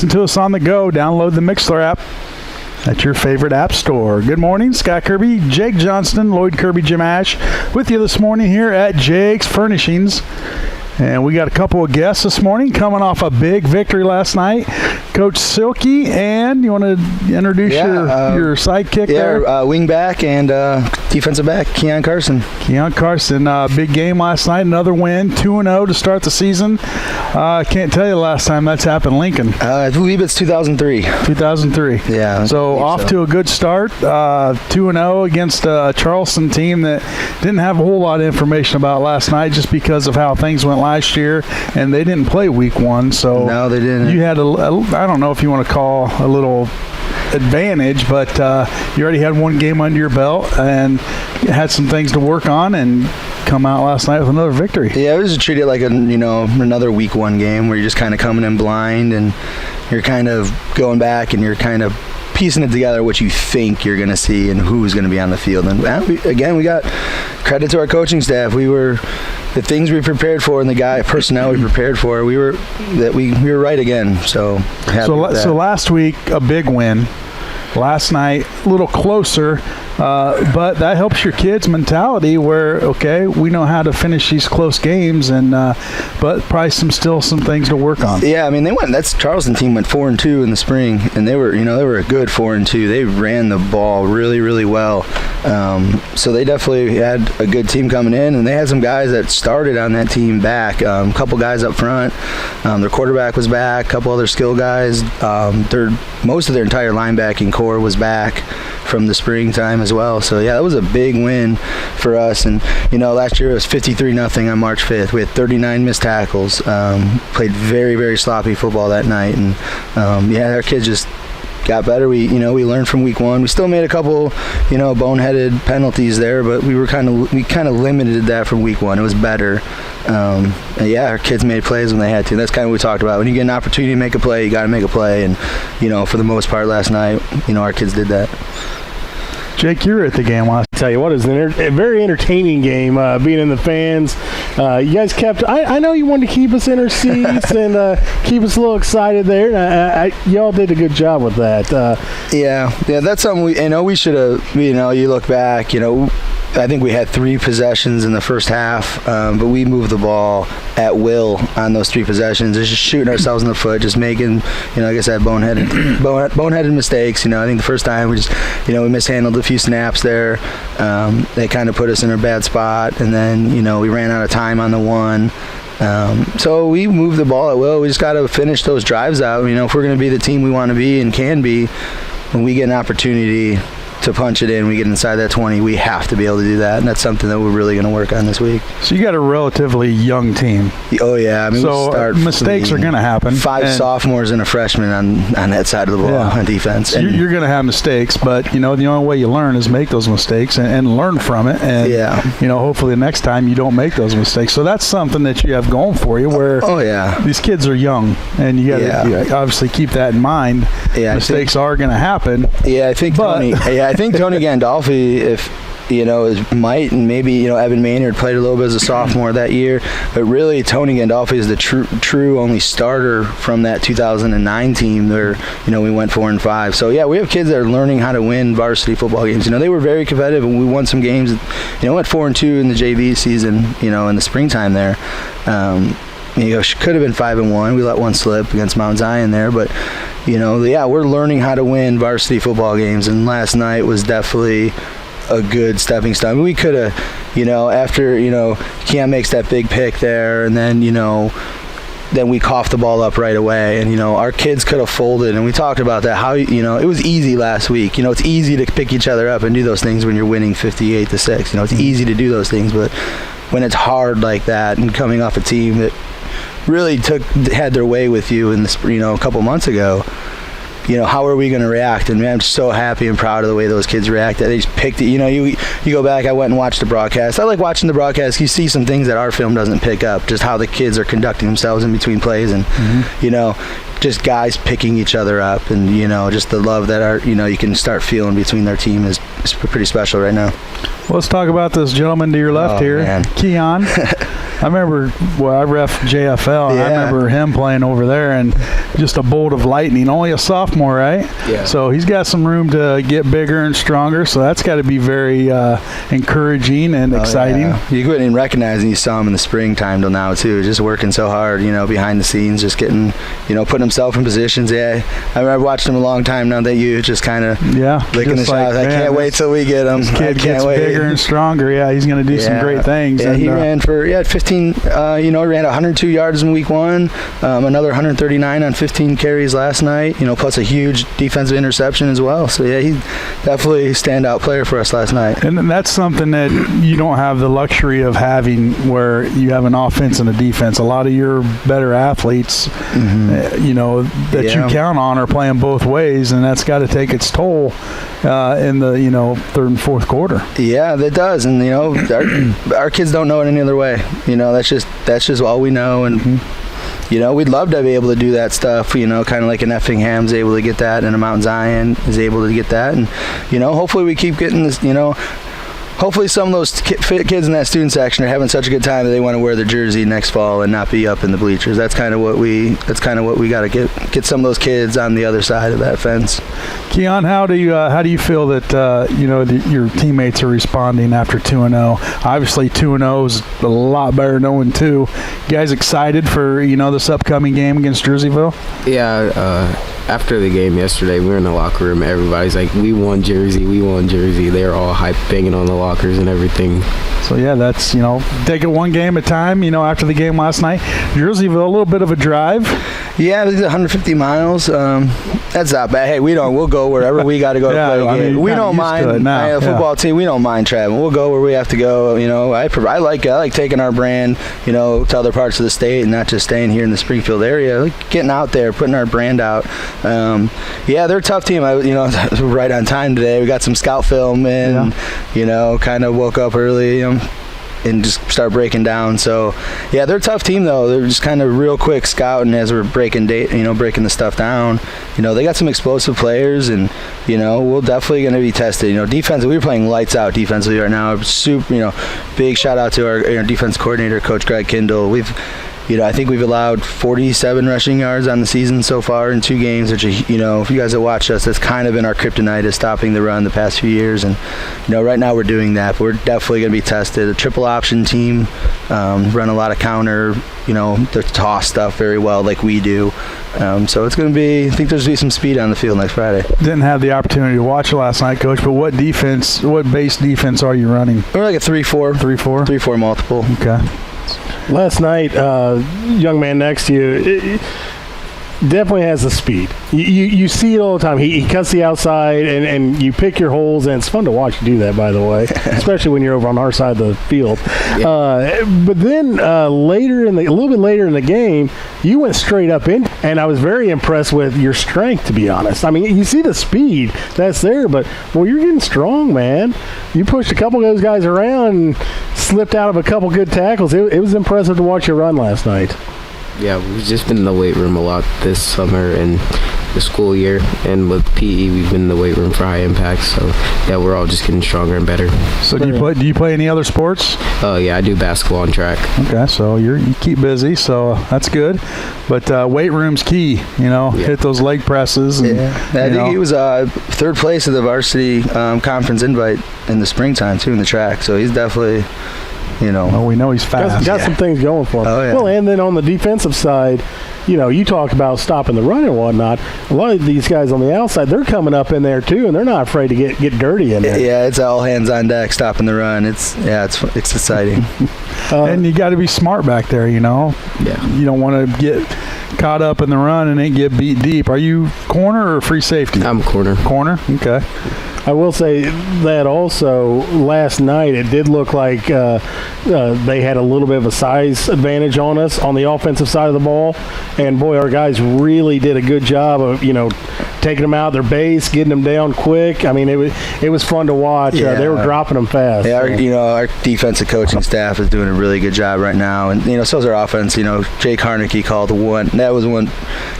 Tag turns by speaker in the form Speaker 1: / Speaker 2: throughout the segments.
Speaker 1: Listen to us on the go. Download the Mixler app at your favorite app store. Good morning, Scott Kirby, Jake Johnston, Lloyd Kirby, Jim Ash, with you this morning here at Jake's Furnishings. And we got a couple of guests this morning coming off a big victory last night. Coach Silkey, and you want to introduce your sidekick there?
Speaker 2: Wing back and defensive back, Ki'on Carson.
Speaker 1: Ki'on Carson, big game last night, another win, 2-0 to start the season. I can't tell you the last time that's happened in Lincoln.
Speaker 2: I believe it's 2003.
Speaker 1: 2003.
Speaker 2: Yeah.
Speaker 1: So off to a good start, 2-0 against a Charleston team that didn't have a whole lot of information about last night just because of how things went last year, and they didn't play week one. So
Speaker 2: no, they didn't.
Speaker 1: You had I don't know if you want to call a little advantage, but you already had one game under your belt and had some things to work on and come out last night with another victory.
Speaker 2: Yeah, it was treated like another week one game where you're just kind of coming in blind and you're kind of going back and you're kind of piecing it together what you think you're going to see and who's going to be on the field. And we got credit to our coaching staff. The things we prepared for and the personnel we prepared for, we were right again. So
Speaker 1: last week a big win. Last night a little closer, but that helps your kids' mentality where, okay, we know how to finish these close games, and but probably some things to work on.
Speaker 2: Yeah, I mean that's Charleston team went 4-2 in the spring, and they were a good 4-2. They ran the ball really, really well. So they definitely had a good team coming in, and they had some guys that started on that team back. A couple guys up front. Their quarterback was back. A couple other skill guys. Most of their entire linebacking core was back from the springtime as well. So yeah, that was a big win for us. And last year it was 53-0 on March 5th. We had 39 missed tackles. Played very, very sloppy football that night, and our kids just got better. We learned from week one. We still made a couple boneheaded penalties there, but we kind of limited that from week one. It was better. Our kids made plays when they had to. That's kind of what we talked about. When you get an opportunity to make a play, you got to make a play. And for the most part last night, our kids did that.
Speaker 1: Jake, you were at the game last.
Speaker 3: Tell you what, it was a very entertaining game. Being in the fans, you guys kept. I know you wanted to keep us in our seats and keep us a little excited there. Y'all did a good job with that.
Speaker 2: Yeah, that's something we should have. You look back. I think we had 3 possessions in the first half, but we moved the ball at will on those 3 possessions. Just shooting ourselves in the foot, just making, like I said, boneheaded mistakes. I think the first time we just, we mishandled a few snaps there. They kind of put us in a bad spot, and then, we ran out of time on the one. So we moved the ball at will. We just got to finish those drives out. If we're going to be the team we want to be and can be, when we get an opportunity to punch it in, we get inside that 20, we have to be able to do that, and that's something that we're really going to work on this week.
Speaker 1: So you got a relatively young team.
Speaker 2: Oh yeah,
Speaker 1: so mistakes are going to happen.
Speaker 2: 5 sophomores and a freshman on that side of the ball on defense.
Speaker 1: So you're going to have mistakes, but the only way you learn is make those mistakes and learn from it, and hopefully the next time you don't make those mistakes. So that's something that you have going for you, where these kids are young, and you got to obviously keep that in mind. Mistakes are going to happen.
Speaker 2: I think Tony Gandolfi, if might, and maybe Evan Maynard played a little bit as a sophomore that year, but really Tony Gandolfi is the true only starter from that 2009 team where we went 4-5. So we have kids that are learning how to win varsity football games. They were very competitive, and we won some games. Went 4-2 in the JV season. In the springtime there. Could have been 5-1. We let one slip against Mount Zion there, but we're learning how to win varsity football games, and last night was definitely a good stepping stone. We could have, after Ki'on makes that big pick there, and then then we coughed the ball up right away, and our kids could have folded, and we talked about that, how it was easy last week. It's easy to pick each other up and do those things when you're winning 58-6. It's easy to do those things, but when it's hard like that, and coming off a team that really had their way with you in this, a couple months ago, how are we going to react? And man, I'm so happy and proud of the way those kids reacted. They just picked it. You go back, I went and watched the broadcast. I like watching the broadcast. You see some things that our film doesn't pick up, just how the kids are conducting themselves in between plays, and just guys picking each other up, and just the love that you can start feeling between their team is pretty special right now.
Speaker 1: Well, let's talk about this gentleman to your left here, man. Ki'on. I remember, I ref JFL, and I remember him playing over there, and just a bolt of lightning. Only a sophomore, right?
Speaker 4: Yeah.
Speaker 1: So he's got some room to get bigger and stronger. So that's got to be very encouraging and exciting.
Speaker 2: Yeah. You couldn't even recognize, and you saw him in the springtime till now too, just working so hard, behind the scenes, just getting, putting himself in positions. Yeah, I've watched him a long time now. That you just kind of licking the shots. I can't wait till we get him.
Speaker 1: This kid gets bigger and stronger. Yeah, he's going to do some great things.
Speaker 2: Yeah,
Speaker 1: and,
Speaker 2: he ran for 15. He ran 102 yards in week 1, another 139 on 15 carries last night. Plus a huge defensive interception as well. So yeah, he's definitely a standout player for us last night.
Speaker 1: And that's something that you don't have the luxury of having, where you have an offense and a defense. A lot of your better athletes, that you count on, are playing both ways, and that's got to take its toll in the third and fourth quarter.
Speaker 2: Yeah, that does. And our kids don't know it any other way. That's just all we know. And we'd love to be able to do that stuff, kind of like an Effingham's able to get that, and a Mount Zion is able to get that. And, hopefully we keep getting this, hopefully some of those kids in that student section are having such a good time that they want to wear their jersey next fall and not be up in the bleachers. That's kind of what we got to get some of those kids on the other side of that fence.
Speaker 1: Ki'on, how do you feel that your teammates are responding after 2-0? Obviously 2-0 is a lot better than 0-2. You guys excited for this upcoming game against Jerseyville?
Speaker 4: Yeah. After the game yesterday, we were in the locker room. Everybody's like, "We won Jersey, we won Jersey." They're all hype, banging on the lockers and everything.
Speaker 1: So yeah, that's take it one game at a time. After the game last night, Jerseyville, a little bit of a drive.
Speaker 2: Yeah, it's 150 miles. That's not bad. Hey, we'll go wherever we got to go to play a game. We don't mind. A football team, we don't mind traveling. We'll go where we have to go. I like taking our brand, to other parts of the state and not just staying here in the Springfield area. I like getting out there, putting our brand out. They're a tough team. Right on time today. We got some scout film in. Kind of woke up early. And just start breaking down. So, yeah, they're a tough team, though. They're just kind of real quick scouting as we're breaking the stuff down. They got some explosive players, and, we're definitely going to be tested. Defensively, we're playing lights out defensively right now. Super, big shout out to our defense coordinator, Coach Greg Kindle. I think we've allowed 47 rushing yards on the season so far in 2 games, which, if you guys have watched us, that's kind of been our kryptonite, is stopping the run the past few years. And, right now we're doing that, but we're definitely going to be tested. A triple option team, run a lot of counter, the toss stuff very well like we do. So it's going to be, I think there's going to be some speed on the field next Friday.
Speaker 1: Didn't have the opportunity to watch it last night, Coach, but what base defense are you running?
Speaker 2: We're like a 3-4.
Speaker 1: 3-4?
Speaker 2: 3-4 multiple.
Speaker 1: Okay.
Speaker 3: Last night, young man next to you definitely has the speed. You see it all the time. He cuts the outside, and you pick your holes, and it's fun to watch you do that, by the way, especially when you're over on our side of the field. Yeah. But then a little bit later in the game, you went straight up in, and I was very impressed with your strength, to be honest. I mean, you see the speed that's there, but, well, you're getting strong, man. You pushed a couple of those guys around and slipped out of a couple good tackles. It was impressive to watch you run last night.
Speaker 4: Yeah, we've just been in the weight room a lot this summer and the school year, and with PE we've been in the weight room for high impact. So yeah, we're all just getting stronger and better.
Speaker 1: So do you play any other sports?
Speaker 4: Oh yeah, I do basketball and track.
Speaker 1: Okay, so you keep busy, so that's good. But weight room's key, hit those leg presses. And,
Speaker 2: I think he was third place at the varsity conference invite in the springtime too in the track. So he's definitely.
Speaker 1: Well, we know he's fast.
Speaker 3: Got some things going for him.
Speaker 2: Oh, yeah.
Speaker 3: Well, and then on the defensive side, you talk about stopping the run and whatnot. A lot of these guys on the outside, they're coming up in there too, and they're not afraid to get dirty in there.
Speaker 2: Yeah, it's all hands on deck, stopping the run. It's exciting.
Speaker 1: And you got to be smart back there.
Speaker 4: Yeah.
Speaker 1: You don't want to get caught up in the run and then get beat deep. Are you corner or free safety?
Speaker 4: I'm corner.
Speaker 1: Corner. Okay.
Speaker 3: I will say that also last night it did look like they had a little bit of a size advantage on us on the offensive side of the ball, and boy, our guys really did a good job of taking them out their base, getting them down quick. I mean, it was fun to watch.
Speaker 2: Yeah.
Speaker 3: They were dropping them fast.
Speaker 2: Yeah,
Speaker 3: so.
Speaker 2: our defensive coaching staff is doing a really good job right now, and so is our offense. Jake Harnicky called one. That was one.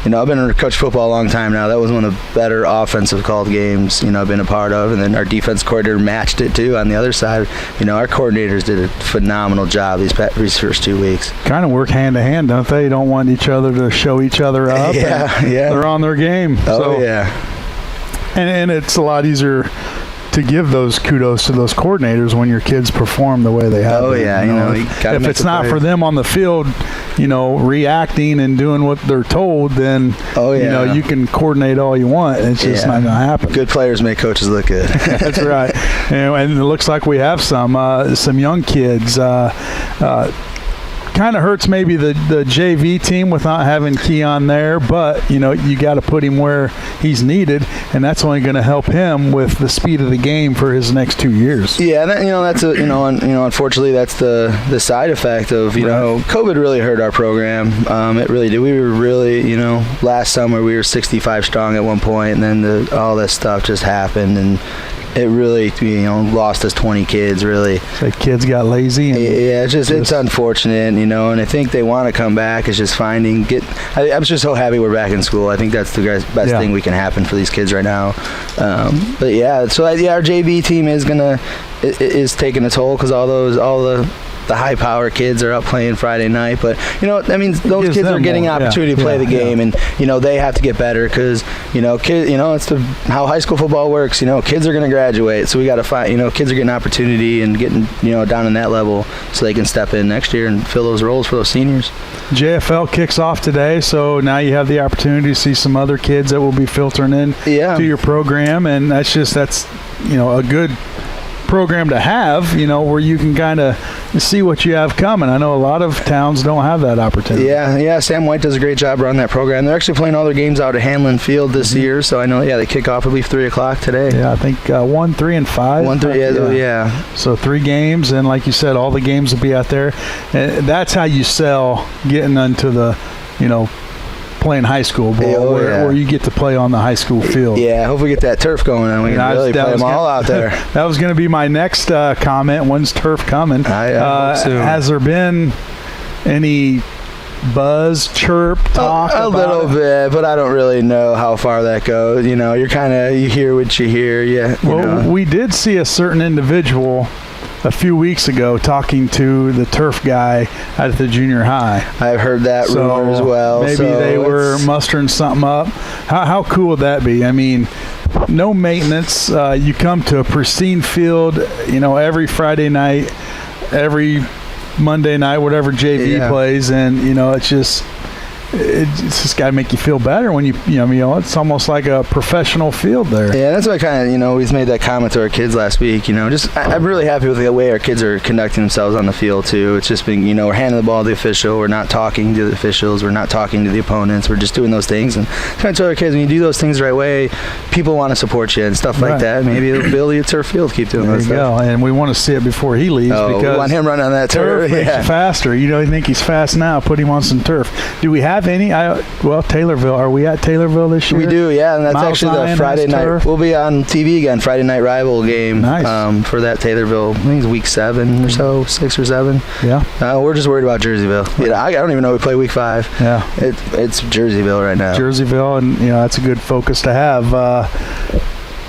Speaker 2: I've been coaching football a long time now. That was one of the better offensive called games I've been a part of, and then our defense coordinator matched it too on the other side. Our coordinators did a phenomenal job these first 2 weeks.
Speaker 1: Kind of work hand to hand, don't they? Don't want each other to show each other up.
Speaker 2: Yeah.
Speaker 1: They're on their game.
Speaker 2: Oh, yeah.
Speaker 1: And it's a lot easier to give those kudos to those coordinators when your kids perform the way they have.
Speaker 2: Oh, yeah. You gotta
Speaker 1: if
Speaker 2: make
Speaker 1: it's
Speaker 2: the
Speaker 1: not
Speaker 2: play.
Speaker 1: for them on the field, reacting and doing what they're told, then, you can coordinate all you want. It's just not going to happen.
Speaker 2: Good players make coaches look good.
Speaker 1: That's right. And it looks like we have some young kids. Kind of hurts maybe the JV team with not having Ki'on there, but you got to put him where he's needed, and that's only going to help him with the speed of the game for his next 2 years.
Speaker 2: Yeah, that's unfortunately that's the side effect of COVID really hurt our program. It really did. We were really last summer we were 65 strong at one point, and then all this stuff just happened, and it really lost us 20 kids really.
Speaker 1: The kids got lazy.
Speaker 2: It's unfortunate, and I think they want to come back. It's just I'm just so happy we're back in school. I think that's the best thing we can happen for these kids right now. Our JV team is taking a toll because all the high-power kids are up playing Friday night, but that means those kids are getting an opportunity to play the game, and they have to get better because it's how high school football works. Kids are going to graduate, so we got to find kids are getting opportunity and getting down in that level so they can step in next year and fill those roles for those seniors.
Speaker 1: JFL kicks off today, so now you have the opportunity to see some other kids that will be filtering in to your program, and that's a good program to have, where you can kind of see what you have coming. I know a lot of towns don't have that opportunity.
Speaker 2: Yeah. Sam White does a great job running that program. They're actually playing all their games out at Hanlon Field this year, so I know. They kick off, I believe, 3:00 today.
Speaker 1: Yeah, I think 1, 3, and 5.
Speaker 2: 1, 3, yeah.
Speaker 1: So 3 games, and like you said, all the games will be out there. And that's how you sell getting into the, playing high school ball, where you get to play on the high school field.
Speaker 2: Yeah, I hope we get that turf going and we can really play them all out there.
Speaker 1: That was going to be my next comment. When's turf coming?
Speaker 2: I hope so.
Speaker 1: Has there been any buzz, chirp, talk
Speaker 2: a
Speaker 1: about
Speaker 2: little bit, but I don't really know how far that goes. You hear what you hear. Yeah.
Speaker 1: Well, we did see a certain individual a few weeks ago talking to the turf guy at the junior high.
Speaker 2: I've heard that rumor as well.
Speaker 1: Maybe they were mustering something up. How cool would that be? I mean, no maintenance. You come to a pristine field, every Friday night, every Monday night, whatever JV plays, and it's just got to make you feel better when it's almost like a professional field there.
Speaker 2: Yeah, that's what I kind of, we've made that comment to our kids last week, I'm really happy with the way our kids are conducting themselves on the field too. It's just been, we're handing the ball to the official, we're not talking to the officials, we're not talking to the opponents, we're just doing those things, and trying to tell our kids, when you do those things the right way, people want to support you and stuff like that. Maybe it'll build you a turf field, keep doing those stuff.
Speaker 1: And we want to see it before he leaves, because
Speaker 2: we want him running on that turf.
Speaker 1: Makes you faster. You think he's fast now, put him on some turf. Do we have any? Taylorville. Are we at Taylorville this year?
Speaker 2: We do, yeah, and that's actually the Friday night.
Speaker 1: Turf?
Speaker 2: We'll be on TV again, Friday night rival game.
Speaker 1: Nice.
Speaker 2: For that Taylorville. I think it's week 7 or so, 6 or 7.
Speaker 1: Yeah.
Speaker 2: We're just worried about Jerseyville. I don't even know we play week 5.
Speaker 1: Yeah.
Speaker 2: It's Jerseyville right now.
Speaker 1: Jerseyville, and that's a good focus to have.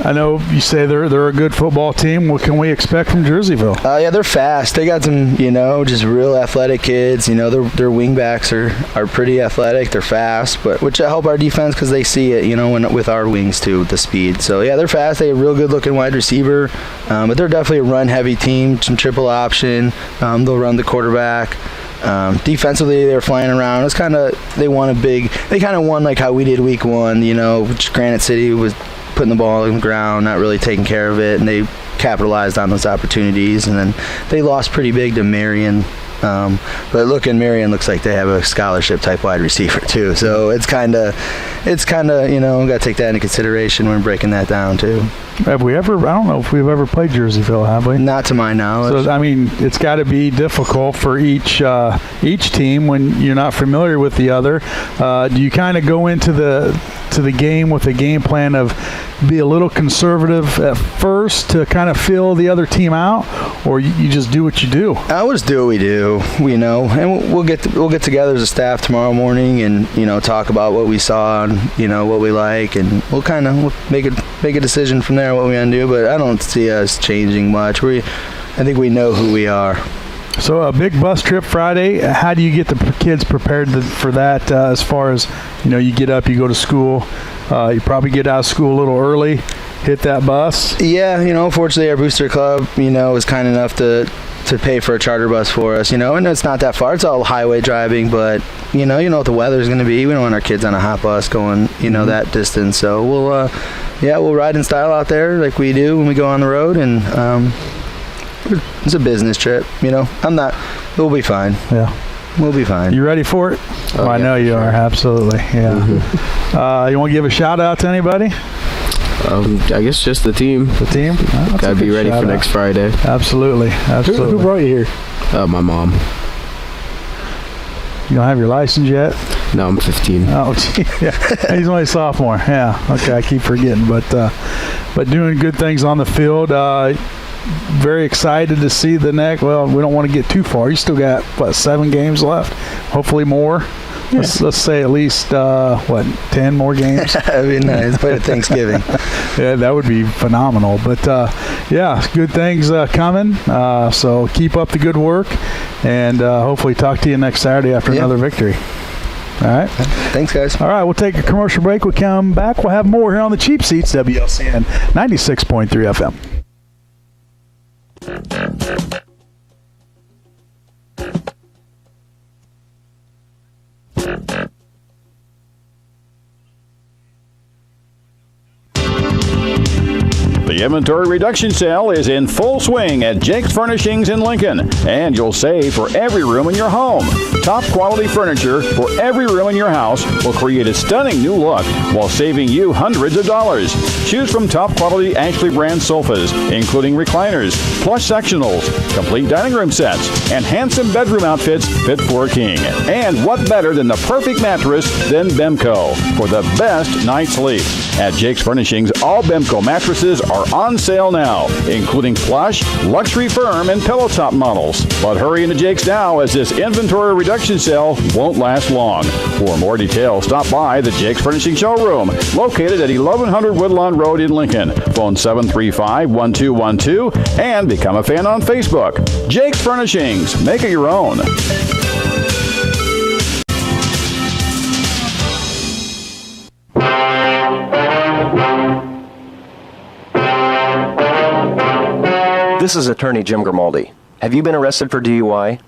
Speaker 1: I know you say they're a good football team. What can we expect from Jerseyville?
Speaker 2: Yeah, they're fast. They got some, just real athletic kids. Their wing backs are pretty athletic. They're fast, which help our defense because they see it, with our wings too, with the speed. So yeah, they're fast. They have a real good looking wide receiver, but they're definitely a run heavy team. Some triple option. They'll run the quarterback. Defensively, they're flying around. It's they kind of won like how we did week 1. Which Granite City was putting the ball on the ground, not really taking care of it, and they capitalized on those opportunities, and then they lost pretty big to Marion. But Marion looks like they have a scholarship type wide receiver too, so it's kind of got to take that into consideration when breaking that down too.
Speaker 1: Have we ever? I don't know if we've ever played Jerseyville, have we?
Speaker 2: Not to my knowledge.
Speaker 1: So it's got to be difficult for each team when you're not familiar with the other. Do you kind of go into the to the game with a game plan of be a little conservative at first to kind of fill the other team out, or you just do what you do?
Speaker 2: I would just do what we do, and we'll get together as a staff tomorrow morning and talk about what we saw and what we like, and we'll make a decision from there what we want to do. But I don't see us changing much. I think we know who we are.
Speaker 1: So a big bus trip Friday. How do you get the kids prepared for that? As far as you get up, you go to school. You probably get out of school a little early, hit that bus.
Speaker 2: Yeah, fortunately our booster club, was kind enough to pay for a charter bus for us, and it's not that far. It's all highway driving, but you know what the weather's going to be. We don't want our kids on a hot bus going, that distance. So we'll ride in style out there like we do when we go on the road, and it's a business trip. We'll be fine.
Speaker 1: Yeah.
Speaker 2: We'll be fine.
Speaker 1: You ready for it?
Speaker 4: Oh,
Speaker 1: I know you are. Absolutely. Yeah.
Speaker 4: Mm-hmm.
Speaker 1: You want to give a shout out to anybody?
Speaker 4: I guess just the team.
Speaker 1: The team? Oh,
Speaker 4: Gotta be ready for next Friday.
Speaker 1: Absolutely.
Speaker 3: Who brought you here?
Speaker 4: My mom.
Speaker 1: You don't have your license yet?
Speaker 4: No, I'm 15.
Speaker 1: Oh, gee. Yeah. He's only a sophomore. Yeah. Okay, I keep forgetting. But doing good things on the field. Very excited to see the next. Well, we don't want to get too far. You still got 7 games left? Hopefully more. Yeah. Let's say at least 10 more games.
Speaker 2: That'd be nice. Play at Thanksgiving.
Speaker 1: Yeah, that would be phenomenal. But good things coming. So keep up the good work, and hopefully talk to you next Saturday after another victory. All right.
Speaker 2: Thanks, guys.
Speaker 1: All right, we'll take a commercial break. We'll come back. We'll have more here on the Cheap Seats, WLCN 96.3 FM.
Speaker 5: The inventory reduction sale is in full swing at Jake's Furnishings in Lincoln, and you'll save for every room in your home. Top quality furniture for every room in your house will create a stunning new look while saving you hundreds of dollars. Choose from top quality Ashley brand sofas, including recliners, plush sectionals, complete dining room sets, and handsome bedroom outfits fit for a king. And what better than the perfect mattress than Bemco for the best night's sleep. At Jake's Furnishings, all Bemco mattresses are on sale now, including plush, luxury firm, and pillow top models. But hurry into Jake's now, as this inventory reduction sale won't last long. For more details, stop by the Jake's Furnishing showroom, located at 1100 Woodlawn Road in Lincoln. Phone 735-1212 and become a fan on Facebook. Jake's Furnishings. Make it your own.
Speaker 6: This is attorney Jim Grimaldi. Have you been arrested for DUI?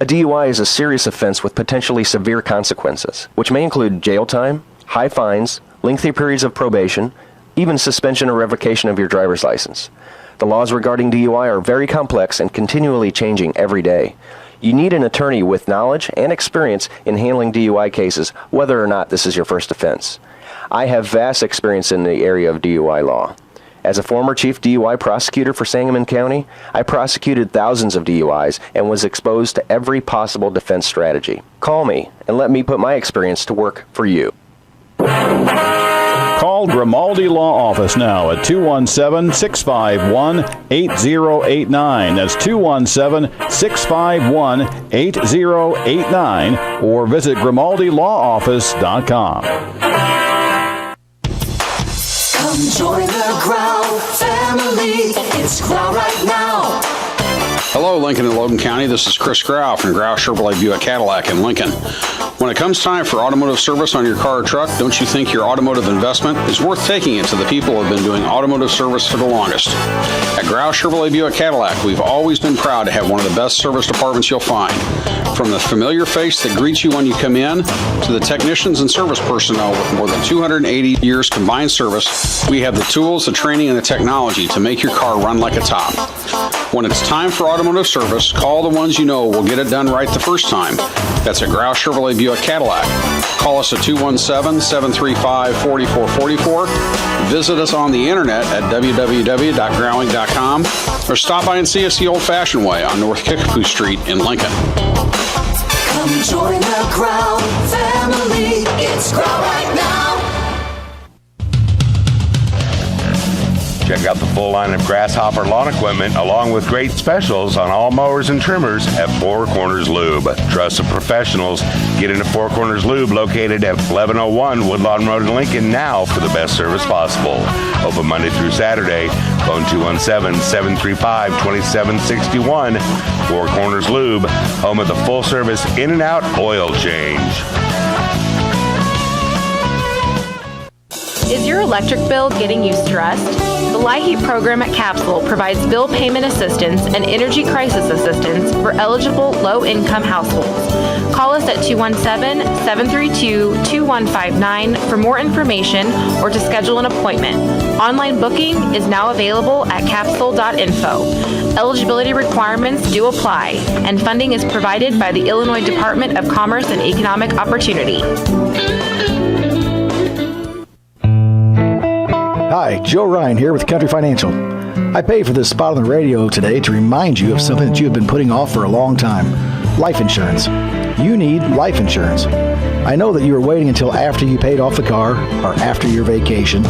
Speaker 6: A DUI is a serious offense with potentially severe consequences, which may include jail time, high fines, lengthy periods of probation, even suspension or revocation of your driver's license. The laws regarding DUI are very complex and continually changing every day. You need an attorney with knowledge and experience in handling DUI cases, whether or not this is your first offense. I have vast experience in the area of DUI law. As a former chief DUI prosecutor for Sangamon County, I prosecuted thousands of DUIs and was exposed to every possible defense strategy. Call me and let me put my experience to work for you.
Speaker 5: Call Grimaldi Law Office now at 217-651-8089. That's 217-651-8089, or visit GrimaldiLawOffice.com.
Speaker 7: Come join the Growl family. It's Growl right now.
Speaker 8: Hello, Lincoln and Logan County. This is Chris Grau from Grau Chevrolet Buick Cadillac in Lincoln. When it comes time for automotive service on your car or truck, don't you think your automotive investment is worth taking it to the people who have been doing automotive service for the longest? At Grau Chevrolet Buick Cadillac, we've always been proud to have one of the best service departments you'll find. From the familiar face that greets you when you come in, to the technicians and service personnel with more than 280 years combined service, we have the tools, the training, and the technology to make your car run like a top. When it's time for automotive service, call the ones you know will get it done right the first time. That's at Grau Chevrolet Buick Cadillac. Call us at 217-735-4444. Visit us on the internet at www.growing.com, or stop by and see us the old-fashioned way on North Kickapoo Street in Lincoln.
Speaker 7: Come join the Growl family. It's Growl right now.
Speaker 9: Check out the full line of Grasshopper lawn equipment along with great specials on all mowers and trimmers at Four Corners Lube. Trusted professionals. Get into Four Corners Lube located at 1101 Woodlawn Road in Lincoln now for the best service possible. Open Monday through Saturday. Phone 217-735-2761. Four Corners Lube, home of the full-service in-and-out oil change.
Speaker 10: Is your electric bill getting you stressed? The LIHEAP program at Capsule provides bill payment assistance and energy crisis assistance for eligible low-income households. Call us at 217-732-2159 for more information or to schedule an appointment. Online booking is now available at capsule.info. Eligibility requirements do apply, and funding is provided by the Illinois Department of Commerce and Economic Opportunity.
Speaker 11: Hi, Joe Ryan here with Country Financial. I pay for this spot on the radio today to remind you of something that you have been putting off for a long time. Life insurance. You need life insurance. I know that you are waiting until after you paid off the car, or after your vacation,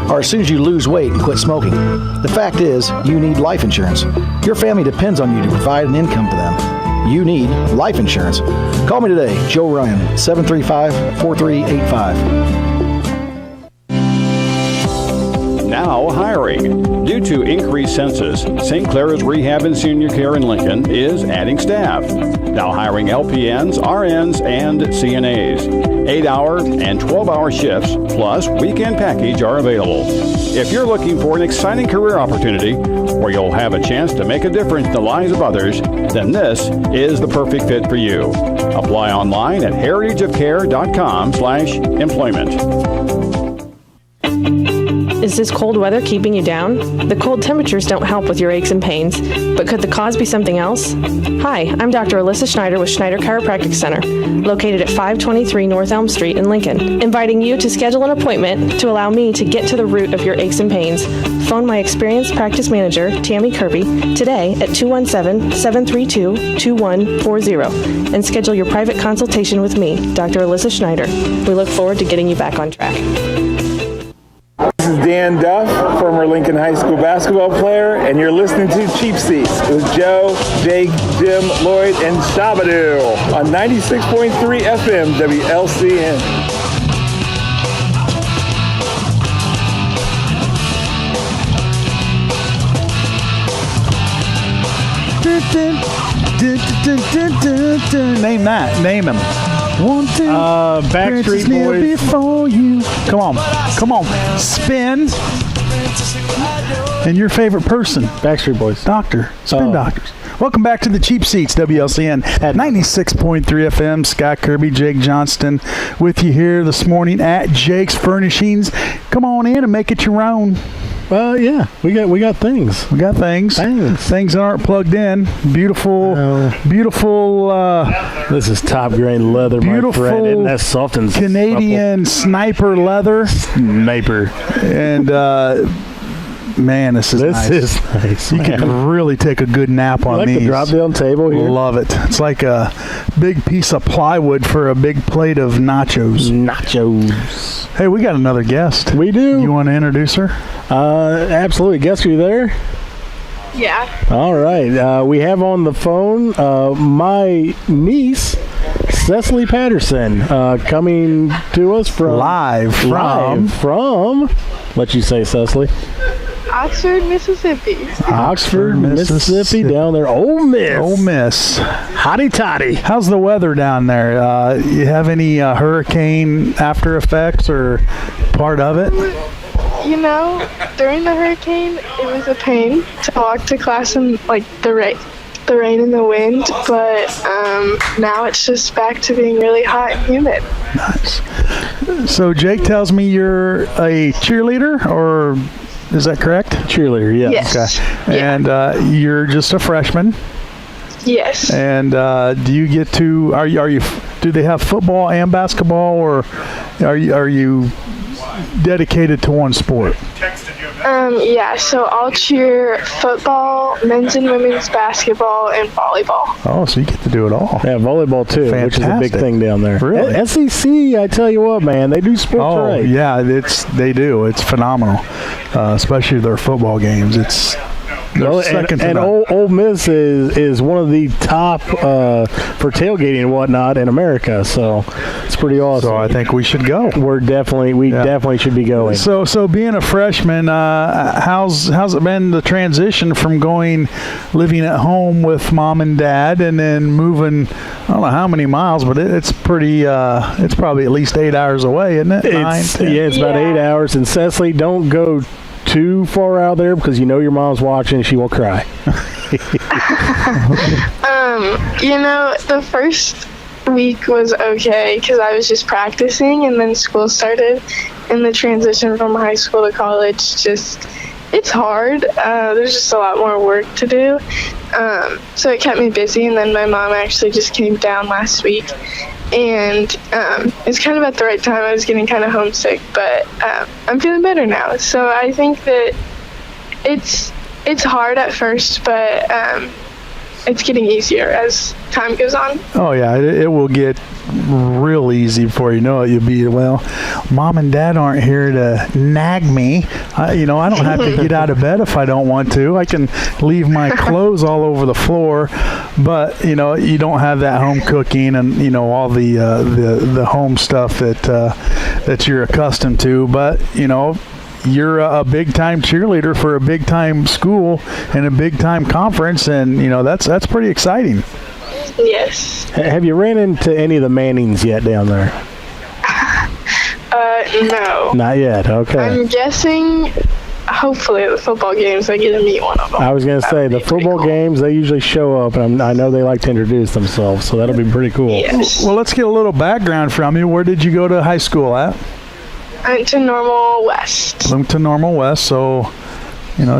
Speaker 11: or as soon as you lose weight and quit smoking. The fact is, you need life insurance. Your family depends on you to provide an income for them. You need life insurance. Call me today, Joe Ryan, 735-4385.
Speaker 5: Now hiring. Due to increased census, St. Clair's Rehab and Senior Care in Lincoln is adding staff. Now hiring LPNs, RNs, and CNAs. 8-hour and 12-hour shifts plus weekend package are available. If you're looking for an exciting career opportunity where you'll have a chance to make a difference in the lives of others, then this is the perfect fit for you. Apply online at heritageofcare.com/employment.
Speaker 12: Is this cold weather keeping you down? The cold temperatures don't help with your aches and pains, but could the cause be something else? Hi, I'm Dr. Alyssa Schneider with Schneider Chiropractic Center, located at 523 North Elm Street in Lincoln, inviting you to schedule an appointment to allow me to get to the root of your aches and pains. Phone my experienced practice manager, Tammy Kirby, today at 217-732-2140 and schedule your private consultation with me, Dr. Alyssa Schneider. We look forward to getting you back on track.
Speaker 13: This is Dan Duff, former Lincoln High School basketball player, and you're listening to Cheap Seats with Joe, Jake, Jim, Lloyd, and Shabadoo on 96.3 FM WLCN.
Speaker 1: Name that. Name him. One, two,
Speaker 3: Backstreet Boys.
Speaker 1: Before you. Come on. Come on. Spin. And your favorite person.
Speaker 3: Backstreet Boys.
Speaker 1: Doctor. Spin Doctors. Welcome back to the Cheap Seats, WLCN at 96.3 FM. Scott Kirby, Jake Johnston with you here this morning at Jake's Furnishings. Come on in and make it your own.
Speaker 3: Yeah, we got things.
Speaker 1: We got things. Things that aren't plugged in. Beautiful.
Speaker 3: This is top grade leather,
Speaker 1: beautiful,
Speaker 3: my friend. Isn't that soft and
Speaker 1: Canadian sniper leather.
Speaker 3: Sniper.
Speaker 1: And man, this is nice. You can really take a good nap on these.
Speaker 3: Like the drop down table here.
Speaker 1: Love it. It's like a big piece of plywood for a big plate of nachos. Hey, we got another guest.
Speaker 3: We do.
Speaker 1: You want to introduce her?
Speaker 3: Absolutely. Guess you there?
Speaker 14: Yeah.
Speaker 3: All right. We have on the phone my niece, Secily Patterson, coming to us from
Speaker 1: live
Speaker 3: from. Let you say, Secily.
Speaker 14: Oxford, Mississippi.
Speaker 3: Oxford, Mississippi, down there. Ole Miss. Hotty toddy.
Speaker 1: How's the weather down there? You have any hurricane after effects or part of it?
Speaker 14: You know, during the hurricane, it was a pain to walk to class in like the rain and the wind, but now it's just back to being really hot and humid.
Speaker 1: Nice. So Jake tells me you're a cheerleader, or is that correct?
Speaker 3: Cheerleader, yeah.
Speaker 14: Yes.
Speaker 1: Okay.
Speaker 14: Yeah.
Speaker 1: And you're just a freshman.
Speaker 14: Yes.
Speaker 1: And do you get to? Are you? Do they have football and basketball, or Are you dedicated to one sport?
Speaker 14: Yeah, so I'll cheer football, men's and women's basketball, and volleyball.
Speaker 1: Oh, so you get to do it all.
Speaker 3: Yeah, volleyball too, which is a big thing down there.
Speaker 1: Really?
Speaker 3: SEC, I tell you what, man, they do sports right.
Speaker 1: Oh, yeah, they do. It's phenomenal, especially their football games.
Speaker 3: And Ole Miss is one of the top for tailgating and whatnot in America, so it's pretty awesome.
Speaker 1: So I think we should go.
Speaker 3: We definitely should be going.
Speaker 1: So being a freshman, how's it been the transition from living at home with mom and dad and then moving? I don't know how many miles, but it's pretty. It's probably at least 8 hours away, isn't it?
Speaker 3: It's about 8 hours. And Cecily, don't go too far out there because you know your mom's watching and she will cry.
Speaker 14: The first week was okay because I was just practicing, and then school started, and the transition from high school to college it's hard. There's just a lot more work to do. So it kept me busy, and then my mom actually just came down last week. And it's kind of at the right time. I was getting kind of homesick, but I'm feeling better now. So I think that it's hard at first, but it's getting easier as time goes on.
Speaker 1: Oh, yeah. It will get real easy before you know it. You'll be, mom and dad aren't here to nag me. I don't have to get out of bed if I don't want to. I can leave my clothes all over the floor. But, you don't have that home cooking and, all the home stuff that you're accustomed to. But, you're a big-time cheerleader for a big-time school and a big-time conference, and, that's pretty exciting.
Speaker 14: Yes.
Speaker 3: Have you ran into any of the Mannings yet down there?
Speaker 14: No.
Speaker 3: Not yet, okay.
Speaker 14: I'm guessing, hopefully, the football games, I get to meet one of them.
Speaker 3: I was going to say, the football games, they usually show up, and I know they like to introduce themselves, so that'll be pretty cool.
Speaker 14: Yes.
Speaker 1: Well, let's get a little background from you. Where did you go to high school at?
Speaker 14: I went to Normal West.
Speaker 1: So,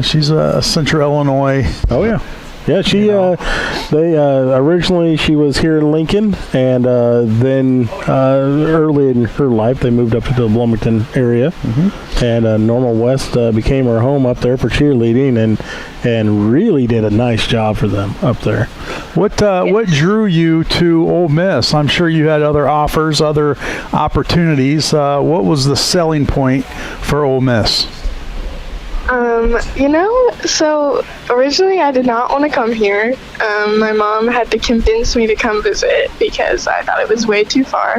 Speaker 1: she's a Central Illinois.
Speaker 3: Oh, yeah. Yeah, originally she was here in Lincoln, and then early in her life they moved up to the Bloomington area, and Normal West became her home up there for cheerleading, and really did a nice job for them up there.
Speaker 1: What drew you to Ole Miss? I'm sure you had other offers, other opportunities. What was the selling point for Ole Miss?
Speaker 14: So originally I did not want to come here. My mom had to convince me to come visit because I thought it was way too far.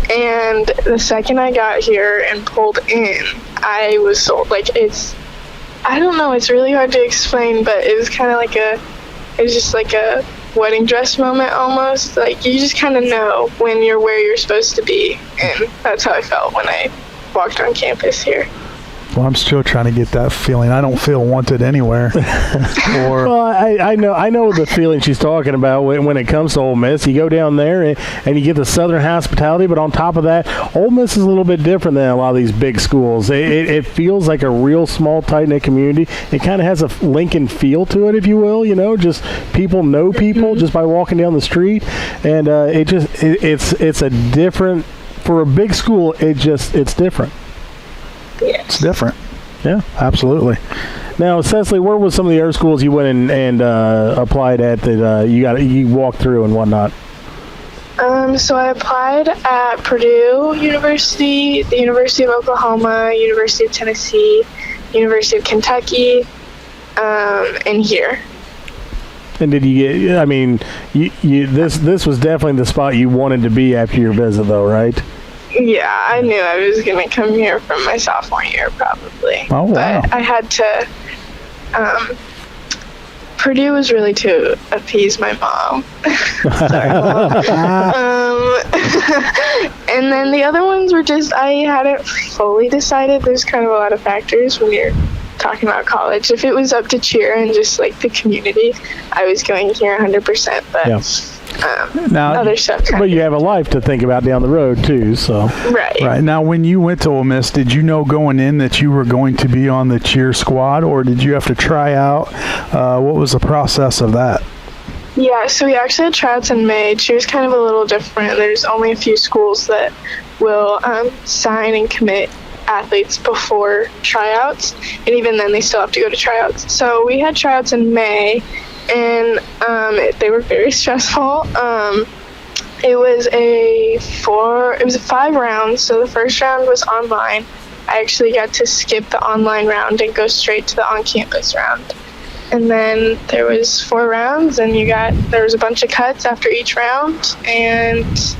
Speaker 14: And the second I got here and pulled in, I was sold. I don't know, it's really hard to explain, but it was kind of it was just like a wedding dress moment almost. Like, you just kind of know when you're where you're supposed to be. And that's how I felt when I walked on campus here.
Speaker 1: Well, I'm still trying to get that feeling. I don't feel wanted anywhere.
Speaker 3: Well, I know the feeling she's talking about when it comes to Ole Miss. You go down there and you get the Southern hospitality, but on top of that, Ole Miss is a little bit different than a lot of these big schools. It feels like a real small, tight-knit community. It kind of has a Lincoln feel to it, if you will. Just people know people just by walking down the street, and it's a different, for a big school. It's different.
Speaker 1: It's different.
Speaker 3: Yeah,
Speaker 1: absolutely.
Speaker 3: Now, Cecily, where was some of the other schools you went and applied at that you walked through and whatnot?
Speaker 14: So I applied at Purdue University, the University of Oklahoma, University of Tennessee, University of Kentucky, and here.
Speaker 3: And did you get? I mean, this was definitely the spot you wanted to be after your visit, though, right?
Speaker 14: Yeah, I knew I was going to come here from my sophomore year, probably.
Speaker 1: Oh, wow.
Speaker 14: But I had to, Purdue was really to appease my mom. Sorry, Mom. And then the other ones were just, I hadn't fully decided. There's kind of a lot of factors when you're talking about college. If it was up to cheer and just like the community, I was going here 100%, but... Yeah. Other stuff.
Speaker 3: But you have a life to think about down the road too, so.
Speaker 14: Right.
Speaker 1: Now, when you went to Ole Miss, did you know going in that you were going to be on the cheer squad, or did you have to try out? What was the process of that?
Speaker 14: Yeah, so we actually had tryouts in May. Cheer's kind of a little different. There's only a few schools that will sign and commit athletes before tryouts, and even then they still have to go to tryouts. So we had tryouts in May, and they were very stressful. It was 5 rounds. So the first round was online. I actually got to skip the online round and go straight to the on-campus round. And then there was 4 rounds, and there was a bunch of cuts after each round, and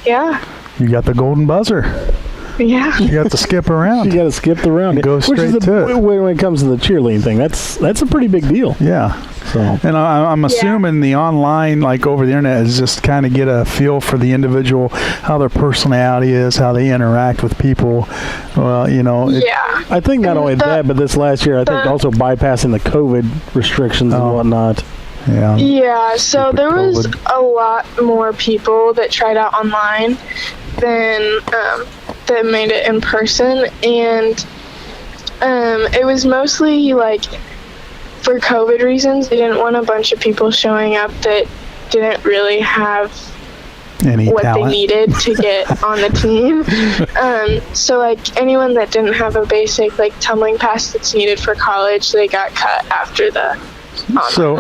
Speaker 14: yeah.
Speaker 1: You got the golden buzzer.
Speaker 14: Yeah.
Speaker 1: You got to skip around.
Speaker 3: You got to skip the round.
Speaker 1: Go straight to it.
Speaker 3: When it comes to the cheerleading thing, that's a pretty big deal.
Speaker 1: Yeah. So. And I'm assuming the online, like over the internet, is just kind of get a feel for the individual, how their personality is, how they interact with people. Well,
Speaker 14: yeah.
Speaker 3: I think not only that, but this last year, I think also bypassing the COVID restrictions and whatnot.
Speaker 1: Yeah.
Speaker 14: Yeah, so there was a lot more people that tried out online than that made it in person, and it was mostly like for COVID reasons. They didn't want a bunch of people showing up that didn't really have what
Speaker 1: talent
Speaker 14: they needed to get on the team. So like anyone that didn't have a basic like tumbling pass that's needed for college, they got cut after the
Speaker 1: So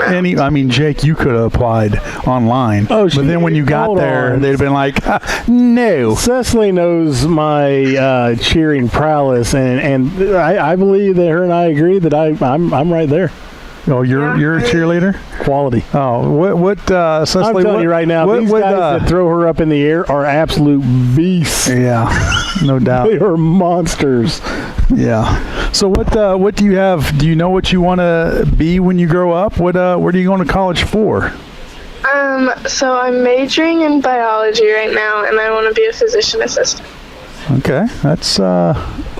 Speaker 1: Jake, you could have applied online.
Speaker 3: Oh,
Speaker 1: but then when you got there, they'd have been like, no.
Speaker 3: Cecily knows my cheering prowess, and I believe that her and I agree that I'm right there.
Speaker 1: Oh, you're a cheerleader?
Speaker 3: Quality.
Speaker 1: Oh, what Cecily?
Speaker 3: I'm telling you right now, these guys that throw her up in the air are absolute beasts.
Speaker 1: Yeah, no doubt.
Speaker 3: They are monsters.
Speaker 1: Yeah. So what do you have? Do you know what you want to be when you grow up? Where are you going to college for?
Speaker 14: So I'm majoring in biology right now, and I want to be a physician assistant.
Speaker 1: Okay, that's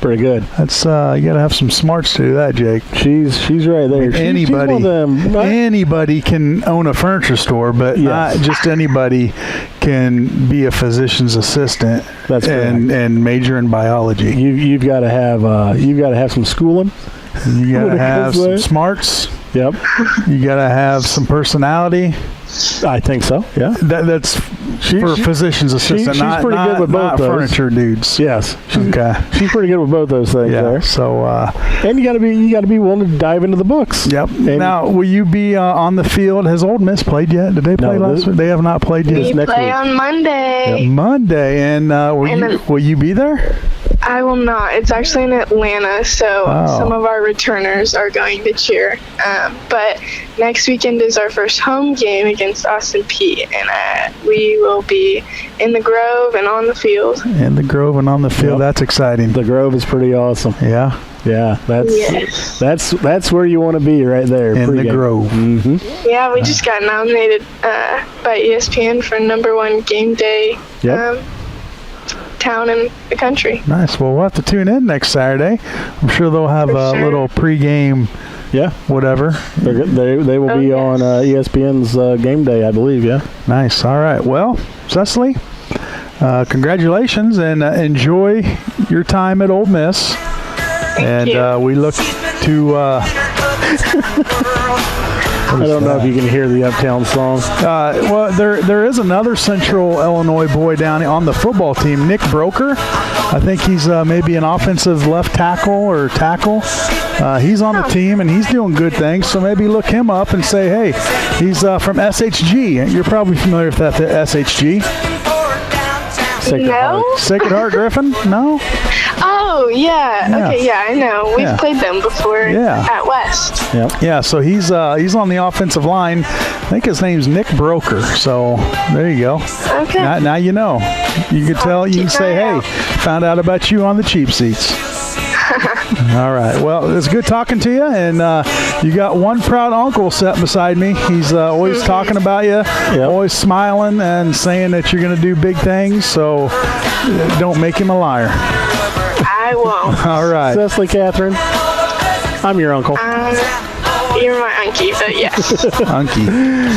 Speaker 3: pretty good.
Speaker 1: That's you got to have some smarts to do that, Jake.
Speaker 3: She's right there. She's one of them, right?
Speaker 1: Anybody can own a furniture store, but not just anybody can be a physician's assistant.
Speaker 3: That's
Speaker 1: and major in biology.
Speaker 3: You've got to have some schooling.
Speaker 1: You got to have some smarts.
Speaker 3: Yep.
Speaker 1: You got to have some personality.
Speaker 3: I think so. Yeah.
Speaker 1: That's for physician's assistant.
Speaker 3: She's pretty good with both those.
Speaker 1: Furniture dudes.
Speaker 3: Yes.
Speaker 1: Okay.
Speaker 3: She's pretty good with both those things there.
Speaker 1: So
Speaker 3: and you got to be willing to dive into the books.
Speaker 1: Yep. Now, will you be on the field? Has Ole Miss played yet? Did they play last week? They have not played yet.
Speaker 14: We play on Monday.
Speaker 1: Yep. Monday, and will you be there?
Speaker 14: I will not. It's actually in Atlanta, so some of our returners are going to cheer. But next weekend is our first home game against Austin Peay, and we will be in the Grove and on the field.
Speaker 1: In the Grove and on the field. Yep. That's exciting.
Speaker 3: The Grove is pretty awesome.
Speaker 1: Yeah.
Speaker 3: Yeah, that's where you want to be right there.
Speaker 1: In the Grove.
Speaker 3: Mm-hmm.
Speaker 14: Yeah, we just got nominated by ESPN for #1 game day.
Speaker 3: Yep.
Speaker 14: Town in the country.
Speaker 1: Nice. Well, we'll have to tune in next Saturday. I'm sure they'll have a little pregame.
Speaker 3: Yeah.
Speaker 1: Whatever.
Speaker 3: They will be on ESPN's game day, I believe. Yeah.
Speaker 1: Nice. All right. Well, Cecily, congratulations and enjoy your time at Ole Miss.
Speaker 14: Thank you.
Speaker 1: We look to.
Speaker 3: I don't know if you can hear the Uptown song.
Speaker 1: Well, there is another Central Illinois boy down on the football team, Nick Broker. I think he's maybe an offensive left tackle or tackle. He's on the team, and he's doing good things. So maybe look him up and say, hey, he's from SHG. You're probably familiar with that, the SHG. Sacred Heart Griffin? No?
Speaker 14: Oh, yeah. Okay, yeah, I know. We've played them before at West.
Speaker 1: Yeah, so he's on the offensive line. I think his name's Nick Broker. So there you go.
Speaker 14: Okay.
Speaker 1: Now you know. You can tell. You can say, hey, found out about you on the cheap seats. All right. Well, it's good talking to you, and you got one proud uncle sitting beside me. He's always talking about you, always smiling and saying that you're going to do big things, so don't make him a liar.
Speaker 14: I won't.
Speaker 1: All right.
Speaker 3: Cecily Catherine, I'm your uncle.
Speaker 14: You're my unkie, but yes.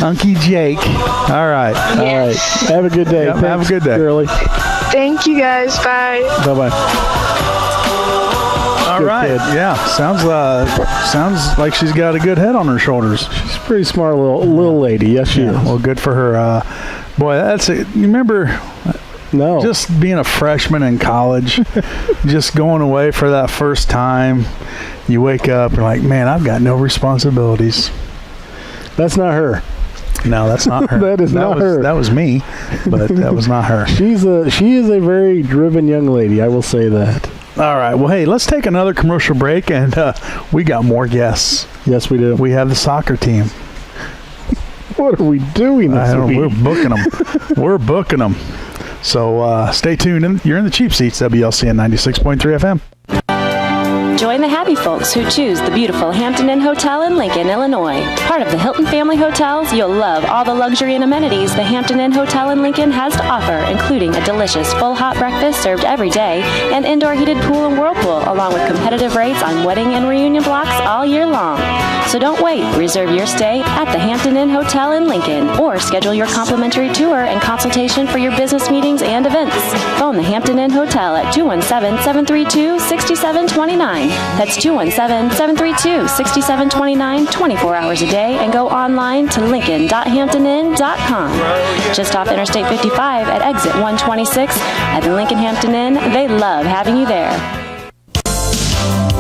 Speaker 1: Unkie Jake. All right.
Speaker 14: Yes.
Speaker 3: All right. Have a good day.
Speaker 1: Yep, have a good day.
Speaker 3: Shirley.
Speaker 14: Thank you, guys. Bye.
Speaker 3: Bye-bye. good
Speaker 1: right.
Speaker 3: kid.
Speaker 1: Yeah, sounds like she's got a good head on her shoulders.
Speaker 3: She's a pretty smart little lady. Yes, she is.
Speaker 1: Well, good for her. Boy, that's it. You remember?
Speaker 3: No.
Speaker 1: Just being a freshman in college, just going away for that first time. You wake up and like, man, I've got no responsibilities.
Speaker 3: That's not her.
Speaker 1: No, that's not her.
Speaker 3: That is not her.
Speaker 1: That was me, but that was not her.
Speaker 3: She is a very driven young lady, I will say that.
Speaker 1: All right. Well, hey, let's take another commercial break, and we got more guests.
Speaker 3: Yes, we do.
Speaker 1: We have the soccer team.
Speaker 3: What are we doing this week?
Speaker 1: We're booking them. We're booking them. So stay tuned. You're in the cheap seats, WLCN 96.3 FM.
Speaker 15: Join the happy folks who choose the beautiful Hampton Inn Hotel in Lincoln, Illinois. Part of the Hilton family hotels, you'll love all the luxury and amenities the Hampton Inn Hotel in Lincoln has to offer, including a delicious full hot breakfast served every day, an indoor heated pool and whirlpool, along with competitive rates on wedding and reunion blocks all year long. So don't wait. Reserve your stay at the Hampton Inn Hotel in Lincoln, or schedule your complimentary tour and consultation for your business meetings and events. Phone the Hampton Inn Hotel at 217-732-6729. That's 217-732-6729, 24 hours a day, and go online to lincoln.hamptoninn.com. Just off Interstate 55 at exit 126 at the Lincoln Hampton Inn. They love having you there.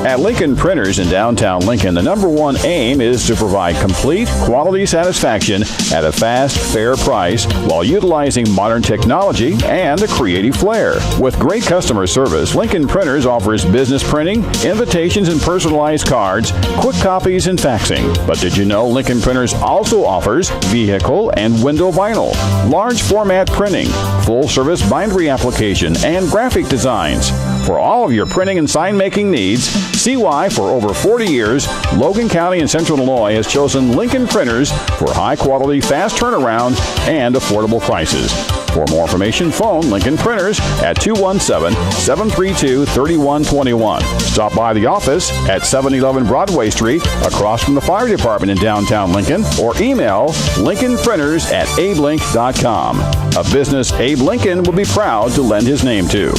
Speaker 5: At Lincoln Printers in downtown Lincoln, the number one aim is to provide complete quality satisfaction at a fast, fair price while utilizing modern technology and a creative flair. With great customer service, Lincoln Printers offers business printing, invitations and personalized cards, quick copies, and faxing. But did you know Lincoln Printers also offers vehicle and window vinyl, large format printing, full service bindery application, and graphic designs? For all of your printing and sign making needs, see why for over 40 years, Logan County and Central Illinois has chosen Lincoln Printers for high quality, fast turnaround, and affordable prices. For more information, phone Lincoln Printers at 217-732-3121. Stop by the office at 711 Broadway Street, across from the fire department in downtown Lincoln, or email lincolnprinters@abelink.com. A business Abe Lincoln will be proud to lend his name to.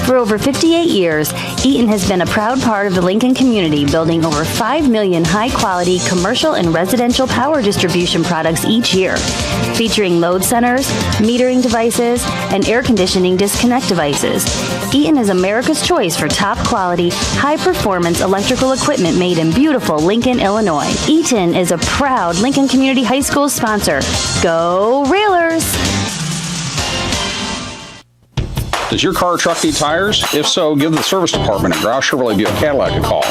Speaker 15: For over 58 years, Eaton has been a proud part of the Lincoln community, building over 5 million high-quality commercial and residential power distribution products each year, featuring load centers, metering devices, and air conditioning disconnect devices. Eaton is America's choice for top-quality, high-performance electrical equipment made in beautiful Lincoln, Illinois. Eaton is a proud Lincoln Community High School sponsor. Go Railers!
Speaker 8: Does your car or truck need tires? If so, give the service department at Grouse Chevrolet Buick Cadillac a call.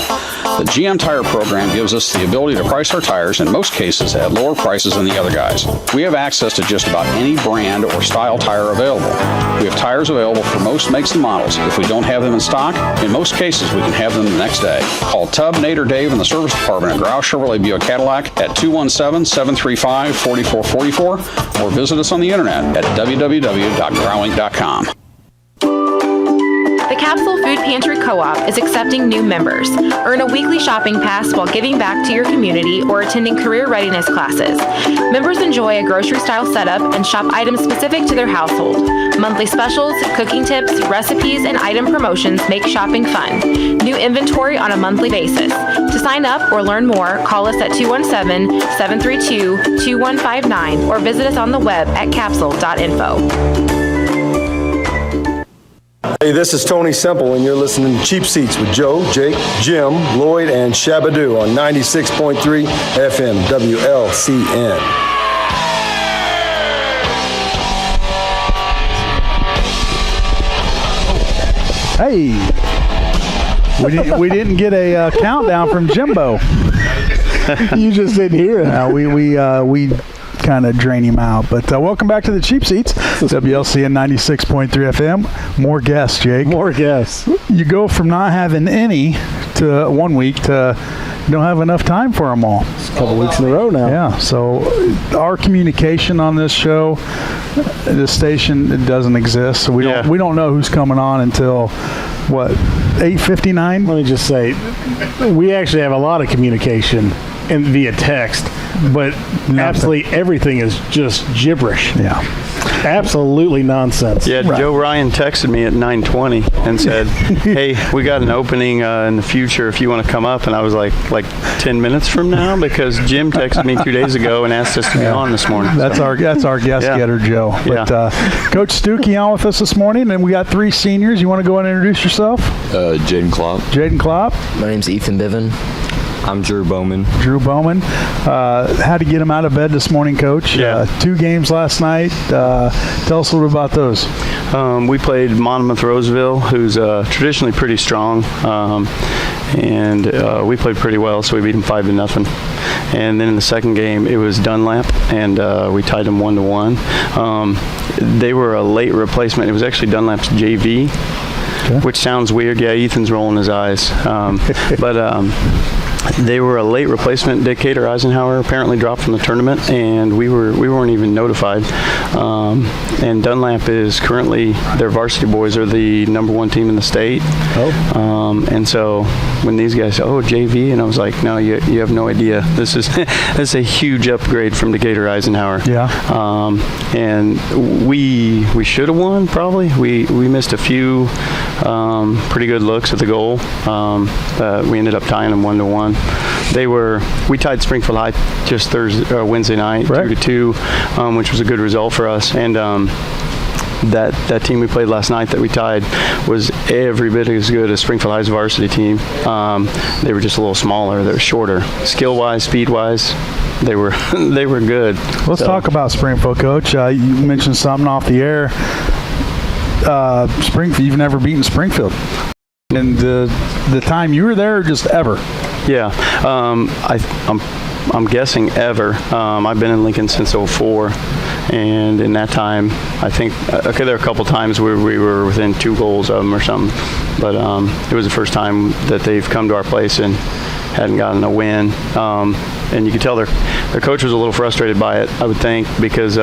Speaker 8: The GM Tire program gives us the ability to price our tires, in most cases, at lower prices than the other guys. We have access to just about any brand or style tire available. We have tires available for most makes and models. If we don't have them in stock, in most cases, we can have them the next day. Call Tub, Nate, or Dave in the service department at Grouse Chevrolet Buick Cadillac at 217-735-4444, or visit us on the internet at www.growing.com.
Speaker 10: The Capsule Food Pantry Co-op is accepting new members. Earn a weekly shopping pass while giving back to your community or attending career readiness classes. Members enjoy a grocery-style setup and shop items specific to their household. Monthly specials, cooking tips, recipes, and item promotions make shopping fun. New inventory on a monthly basis. To sign up or learn more, call us at 217-732-2159 or visit us on the web at capsule.info.
Speaker 16: Hey, this is Tony Semple, and you're listening to Cheap Seats with Joe, Jake, Jim, Lloyd, and Shabadoo on 96.3 FM WLCN.
Speaker 1: Hey, we didn't get a countdown from Jimbo.
Speaker 3: You just didn't hear it.
Speaker 1: We kind of drain him out. But welcome back to the Cheap Seats, WLCN 96.3 FM. More guests, Jake.
Speaker 3: More guests.
Speaker 1: You go from not having any to 1 week to don't have enough time for them all.
Speaker 3: It's a couple weeks in a row now.
Speaker 1: Yeah, so our communication on this show, this station, it doesn't exist. So we don't know who's coming on until, what, 8:59?
Speaker 3: Let me just say, we actually have a lot of communication via text, but absolutely everything is just gibberish.
Speaker 1: Yeah.
Speaker 3: absolutely nonsense.
Speaker 17: Yeah,
Speaker 3: Right.
Speaker 17: Joe Ryan texted me at 9:20 and said, "Hey, we got an opening in the future if you want to come up." And I was like 10 minutes from now, because Jim texted me 2 days ago and asked us to be on this morning.
Speaker 1: That's our guest getter, Joe. But Coach Stuckey on with us this morning, and we got 3 seniors. You want to go and introduce yourself?
Speaker 18: Jaden Klopp.
Speaker 1: Jaden Klopp.
Speaker 18: My name's Ethan Biven. I'm Drew Bowman.
Speaker 1: Drew Bowman. How to get him out of bed this morning, Coach? 2 games last night. Tell us a little bit about those.
Speaker 17: We played Monmouth Roseville, who's traditionally pretty strong, and we played pretty well, so we beat them 5-0. And then in the second game, it was Dunlap, and we tied them 1-1. They were a late replacement. It was actually Dunlap's JV, which sounds weird. Yeah, Ethan's rolling his eyes. But they were a late replacement. Decatur Eisenhower apparently dropped from the tournament, and we weren't even notified. And Dunlap is currently, their varsity boys are the #1 team in the state. And so when these guys said, "Oh, JV," and I was like, "No, you have no idea. This is a huge upgrade from Decatur Eisenhower."
Speaker 1: Yeah.
Speaker 17: And we should have won probably. We missed a few pretty good looks at the goal. We ended up tying them 1-1. We tied Springfield High just Wednesday night, 2-2, which was a good result for us. And that team we played last night that we tied was every bit as good as Springfield High's varsity team. They were just a little smaller. They were shorter, skill-wise, speed-wise. They were good.
Speaker 1: Let's talk about Springfield, Coach. You mentioned something off the air. Springfield, you've never beaten Springfield. And the time you were there, or just ever?
Speaker 17: Yeah, I'm guessing ever. I've been in Lincoln since '04, and in that time, I think there are a couple times where we were within 2 goals of them or something, but it was the first time that they've come to our place and hadn't gotten a win. And you could tell their coach was a little frustrated by it, I would think, because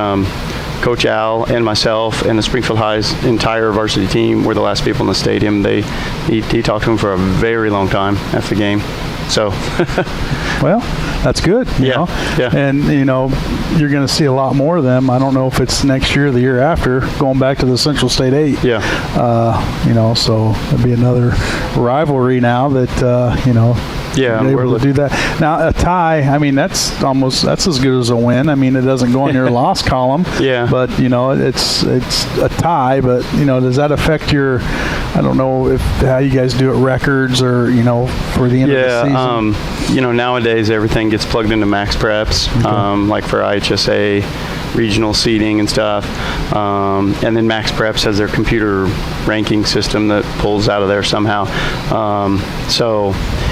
Speaker 17: Coach Al and myself and the Springfield High's entire varsity team were the last people in the stadium. He talked to him for a very long time after the game. So,
Speaker 1: well, that's good. You know? And you're going to see a lot more of them. I don't know if it's next year or the year after, going back to the Central State 8.
Speaker 17: Yeah.
Speaker 1: So it'll be another rivalry now that
Speaker 17: Yeah,
Speaker 1: we're able to do that. Now, a tie, I mean, that's as good as a win. I mean, it doesn't go in your loss column.
Speaker 17: Yeah.
Speaker 1: But, it's a tie. But, does that affect your, I don't know how you guys do it, records or, for the end of the season?
Speaker 17: Nowadays everything gets plugged into Max Preps, like for IHSA, regional seeding and stuff. And then Max Preps has their computer ranking system that pulls out of there somehow.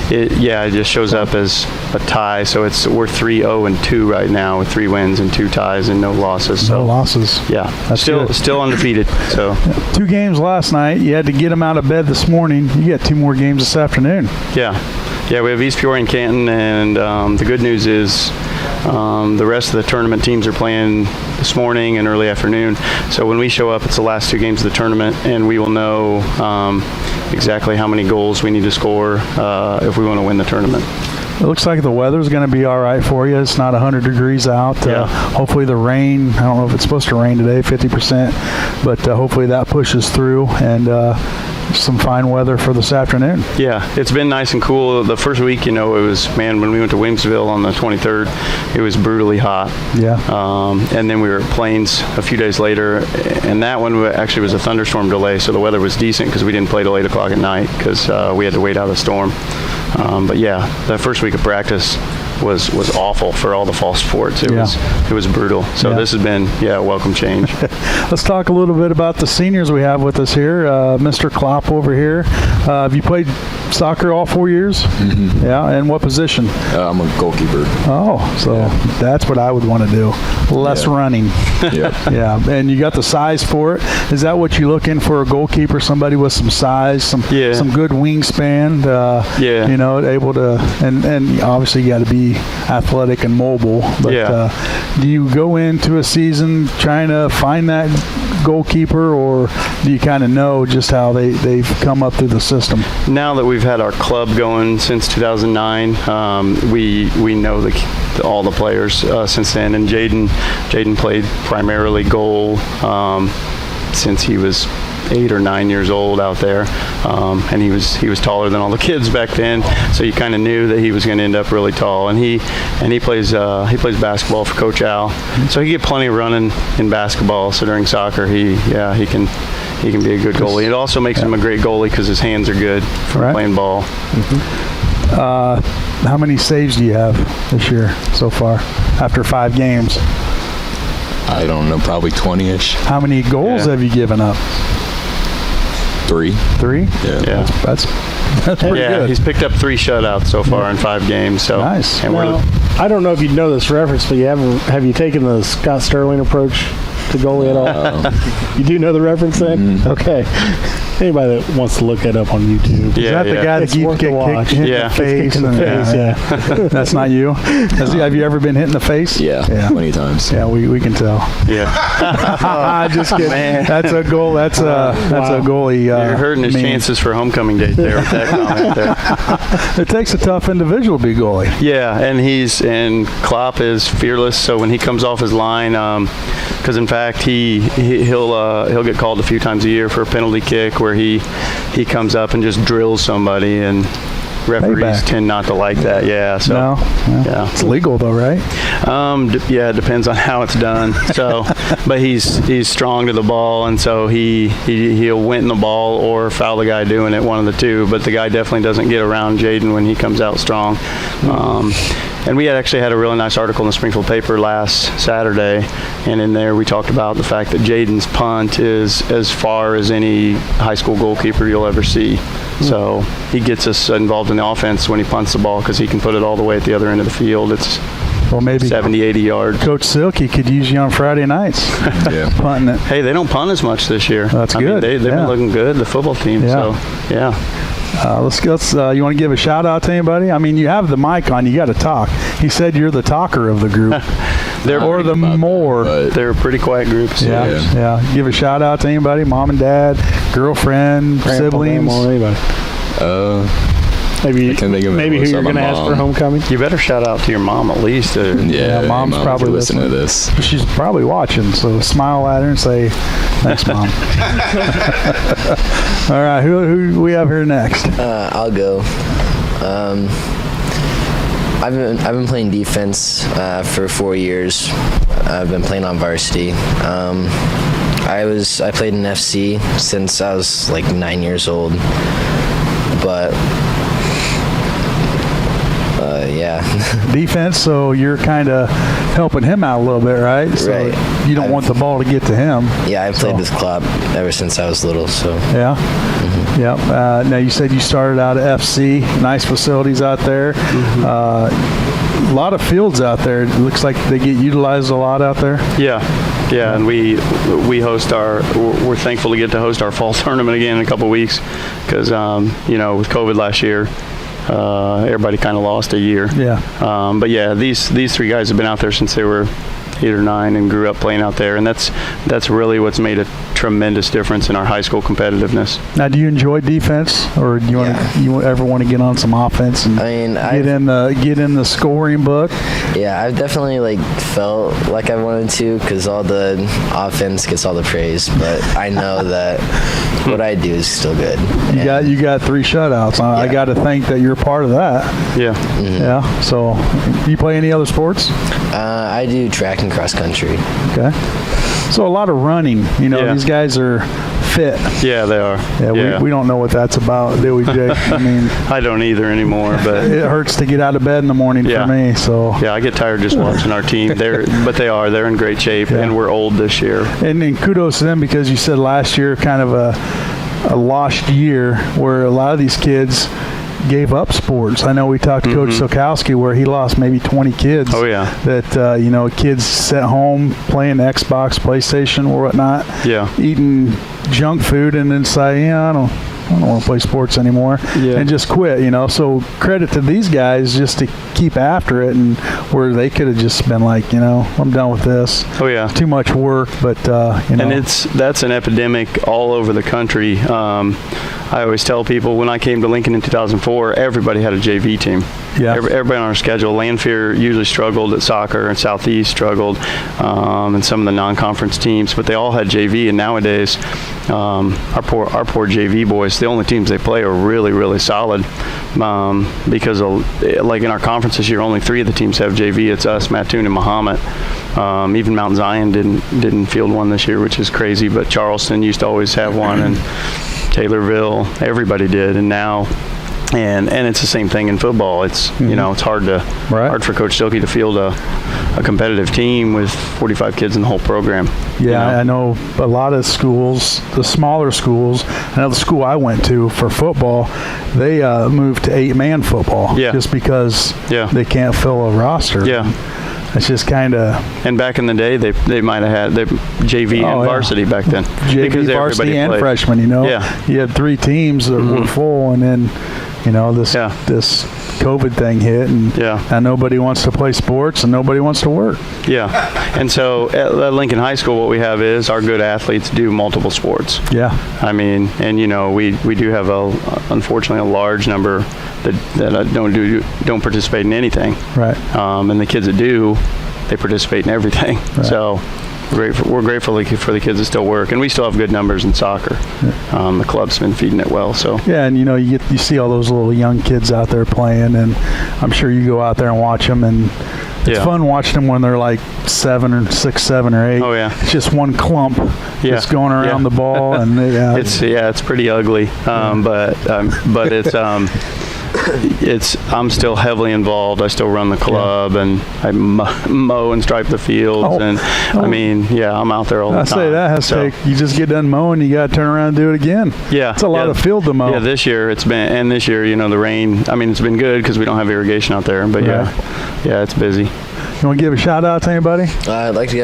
Speaker 17: It just shows up as a tie. So we're 3-0-2 right now with 3 wins and 2 ties and no losses.
Speaker 1: No losses.
Speaker 17: Yeah,
Speaker 1: that's
Speaker 17: still undefeated. So
Speaker 1: 2 games last night. You had to get them out of bed this morning. You got 2 more games this afternoon.
Speaker 17: Yeah, we have East Peoria and Canton, and the good news is the rest of the tournament teams are playing this morning and early afternoon. So when we show up, it's the last 2 games of the tournament, and we will know exactly how many goals we need to score if we want to win the tournament.
Speaker 1: It looks like the weather's going to be all right for you. It's not 100 degrees out. Hopefully the rain, I don't know if it's supposed to rain today, 50%, but hopefully that pushes through, and some fine weather for this afternoon.
Speaker 17: Yeah, it's been nice and cool. The first week, it was, when we went to Williamsville on the 23rd, it was brutally hot.
Speaker 1: Yeah.
Speaker 17: And then we were at Plains a few days later, and that one actually was a thunderstorm delay, so the weather was decent because we didn't play till 8 o'clock at night because we had to wait out a storm. But yeah, the first week of practice was awful for all the fall sports. It was brutal. So this has been a welcome change.
Speaker 1: Let's talk a little bit about the seniors we have with us here. Mr. Klopp over here. Have you played soccer all 4 years?
Speaker 18: Mm-hmm.
Speaker 1: Yeah, and what position?
Speaker 18: I'm a goalkeeper.
Speaker 1: Oh, so that's what I would want to do. Less running. Yeah, and you got the size for it. Is that what you look in for a goalkeeper? Somebody with some size, some good wingspan. Able to, and obviously you got to be athletic and mobile. But do you go into a season trying to find that goalkeeper, or do you kind of know just how they've come up through the system?
Speaker 17: Now that we've had our club going since 2009, we know all the players since then. And Jaden played primarily goal since he was 8 or 9 years old out there, and he was taller than all the kids back then, so you kind of knew that he was going to end up really tall. And he plays basketball for Coach Al, so he get plenty of running in basketball. So during soccer, he can be a good goalie. It also makes him a great goalie because his hands are good for playing ball.
Speaker 1: How many saves do you have this year so far after 5 games?
Speaker 18: I don't know, probably 20-ish.
Speaker 1: How many goals have you given up?
Speaker 18: 3.
Speaker 17: Yeah.
Speaker 1: That's pretty good.
Speaker 17: He's picked up 3 shutouts so far in 5 games. So
Speaker 1: nice.
Speaker 17: And
Speaker 3: I don't know if you know this reference, but have you taken the Scott Sterling approach to goalie at all? You do know the reference then? Okay. Anybody that wants to look that up on YouTube.
Speaker 1: Is that the guy that keeps getting kicked in the face?
Speaker 3: Yeah.
Speaker 1: That's not you? Have you ever been hit in the face?
Speaker 18: Yeah. Many times.
Speaker 1: Yeah, we can tell.
Speaker 17: Yeah.
Speaker 1: Just kidding. Man. That's a goal. That's a goalie.
Speaker 17: You're hurting his chances for homecoming date there with that comment there.
Speaker 1: It takes a tough individual to be goalie.
Speaker 17: Yeah, and Klopp is fearless. So when he comes off his line, because in fact he'll get called a few times a year for a penalty kick where he comes up and just drills somebody, and referees tend not to like that. Yeah, so
Speaker 1: yeah, it's legal though, right?
Speaker 17: Yeah, it depends on how it's done. So, but he's strong to the ball, and so he'll win the ball or foul the guy doing it, one of the two. But the guy definitely doesn't get around Jaden when he comes out strong. And we actually had a really nice article in the Springfield paper last Saturday, and in there we talked about the fact that Jaden's punt is as far as any high school goalkeeper you'll ever see. So he gets us involved in the offense when he punts the ball because he can put it all the way at the other end of the field. It's
Speaker 1: maybe
Speaker 17: 70, 80 yards.
Speaker 1: Coach Silkey could use you on Friday nights. Punting it.
Speaker 17: Hey, they don't punt as much this year.
Speaker 1: That's good.
Speaker 17: They've been looking good, the football team. So, yeah.
Speaker 1: Let's you want to give a shout out to anybody? I mean, you have the mic on. You got to talk. He said you're the talker of the group.
Speaker 17: They're a pretty quiet group. So
Speaker 1: yeah. Give a shout out to anybody, mom and dad, girlfriend, siblings.
Speaker 3: Anybody. Maybe who you're going to ask for homecoming.
Speaker 17: You better shout out to your mom at least.
Speaker 1: Mom's probably
Speaker 18: listening to this.
Speaker 1: She's probably watching, so smile at her and say, "Thanks, Mom." All right, who we have here next?
Speaker 19: I'll go. I've been playing defense for 4 years. I've been playing on varsity. I played in FC since I was like 9 years old, but.
Speaker 1: Defense, so you're kind of helping him out a little bit, right? So you don't want the ball to get to him.
Speaker 19: Yeah, I've played with Klopp ever since I was little. So
Speaker 1: yeah. Yep. Now you said you started out at FC. Nice facilities out there. A lot of fields out there. It looks like they get utilized a lot out there.
Speaker 17: Yeah, and we host we're thankful to get to host our fall tournament again in a couple of weeks because with COVID last year. Everybody kind of lost a year. But yeah, these 3 guys have been out there since they were 8 or 9 and grew up playing out there, and that's really what's made a tremendous difference in our high school competitiveness.
Speaker 1: Now, do you enjoy defense, or do you ever want to get on some offense and get in the scoring book?
Speaker 19: Yeah, I've definitely felt like I wanted to because all the offense gets all the praise, but I know that what I do is still good.
Speaker 1: You got 3 shutouts. I got to think that you're part of that.
Speaker 17: Yeah.
Speaker 1: Yeah. So, you play any other sports?
Speaker 19: I do track and cross country.
Speaker 1: Okay. So a lot of running. These guys are fit.
Speaker 17: Yeah, they are.
Speaker 1: Yeah. We don't know what that's about, do we, Jake? I mean,
Speaker 17: I don't either anymore. But
Speaker 1: it hurts to get out of bed in the morning for me. So
Speaker 17: yeah, I get tired just watching our team. They're in great shape, and we're old this year.
Speaker 1: And kudos to them because you said last year kind of a lost year where a lot of these kids gave up sports. I know we talked to Coach Silkowski where he lost maybe 20 kids.
Speaker 17: Oh yeah.
Speaker 1: That kids sat home playing Xbox, PlayStation, or whatnot.
Speaker 17: Yeah.
Speaker 1: Eating junk food and then say, I don't want to play sports anymore, and just quit. So credit to these guys just to keep after it, and where they could have just been like, I'm done with this.
Speaker 17: Oh yeah,
Speaker 1: too much work. But
Speaker 17: and that's an epidemic all over the country. I always tell people, when I came to Lincoln in 2004, everybody had a JV team.
Speaker 1: Yeah.
Speaker 17: Everybody on our schedule. Lanphier usually struggled at soccer, and Southeast struggled, and some of the non-conference teams, but they all had JV. And nowadays, our poor JV boys, the only teams they play are really, really solid, because like in our conference this year, only 3 of the teams have JV. It's us, Mattoon, and Mahomet. Even Mount Zion didn't field one this year, which is crazy. But Charleston used to always have one, and Taylorville, everybody did, and now. And it's the same thing in football. It's it's hard for Coach Stuckey to field a competitive team with 45 kids in the whole program.
Speaker 1: Yeah, I know a lot of schools, the smaller schools. I know the school I went to for football, they moved to 8-man football just because they can't fill a roster.
Speaker 17: Yeah.
Speaker 1: It's just kind of.
Speaker 17: And back in the day, they might have had the JV and varsity back then.
Speaker 1: JV,
Speaker 17: because
Speaker 1: varsity, and freshman.
Speaker 17: Yeah.
Speaker 1: You had 3 teams that were full, and then this COVID thing hit, and nobody wants to play sports, and nobody wants to work.
Speaker 17: Yeah, and so at Lincoln High School, what we have is our good athletes do multiple sports.
Speaker 1: Yeah,
Speaker 17: I mean, and we do have unfortunately a large number that don't participate in anything.
Speaker 1: Right.
Speaker 17: And the kids that do, they participate in everything. Right. So we're grateful for the kids that still work, and we still have good numbers in soccer. The club's been feeding it well. So
Speaker 1: yeah, and you see all those little young kids out there playing, and I'm sure you go out there and watch them, and it's fun watching them when they're like 7 or 6, 7 or 8.
Speaker 17: Oh yeah,
Speaker 1: it's just one clump just going around the ball, and
Speaker 17: it's pretty ugly, but it's I'm still heavily involved. I still run the club, and I mow and stripe the fields, and I mean, I'm out there all the time.
Speaker 1: I say that has to take. You just get done mowing, you got to turn around and do it again.
Speaker 17: Yeah,
Speaker 1: it's a lot of field to mow.
Speaker 17: Yeah, this year the rain. I mean, it's been good because we don't have irrigation out there, but it's busy.
Speaker 1: You want to give a shout out to anybody?
Speaker 19: I'd like to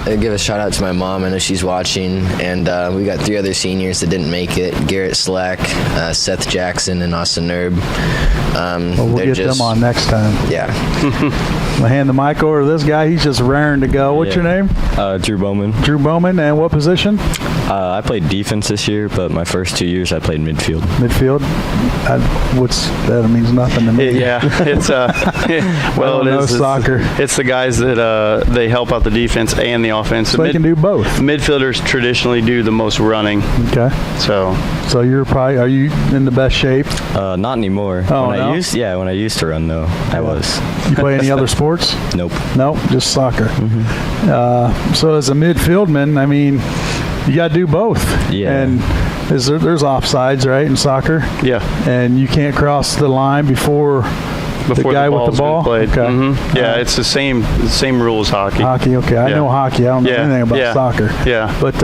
Speaker 19: give a shout out to my mom. I know she's watching, and we got 3 other seniors that didn't make it: Garrett Slack, Seth Jackson, and Austin Nerb.
Speaker 1: We'll get them on next time.
Speaker 19: Yeah.
Speaker 1: I'll hand the mic over to this guy. He's just raring to go. What's your name?
Speaker 20: Drew Bowman.
Speaker 1: Drew Bowman, and what position?
Speaker 20: I played defense this year, but my first 2 years I played midfield.
Speaker 1: Midfield? That means nothing to me.
Speaker 17: It's it is soccer. It's the guys that they help out the defense and the offense.
Speaker 1: So they can do both.
Speaker 17: Midfielders traditionally do the most running.
Speaker 1: Okay.
Speaker 17: So
Speaker 1: are you in the best shape?
Speaker 20: Not anymore.
Speaker 1: Oh,
Speaker 20: when I used to run though, I was.
Speaker 1: You play any other sports?
Speaker 20: Nope.
Speaker 1: Nope, just soccer. So as a midfieldman, I mean, you got to do both.
Speaker 20: Yeah.
Speaker 1: And there's offsides, right, in soccer?
Speaker 17: Yeah.
Speaker 1: And you can't cross the line before the guy with the ball?
Speaker 17: Played. Okay. Yeah, it's the same rule as hockey.
Speaker 1: Hockey, okay. I know hockey. I don't know anything about soccer.
Speaker 17: Yeah.
Speaker 1: But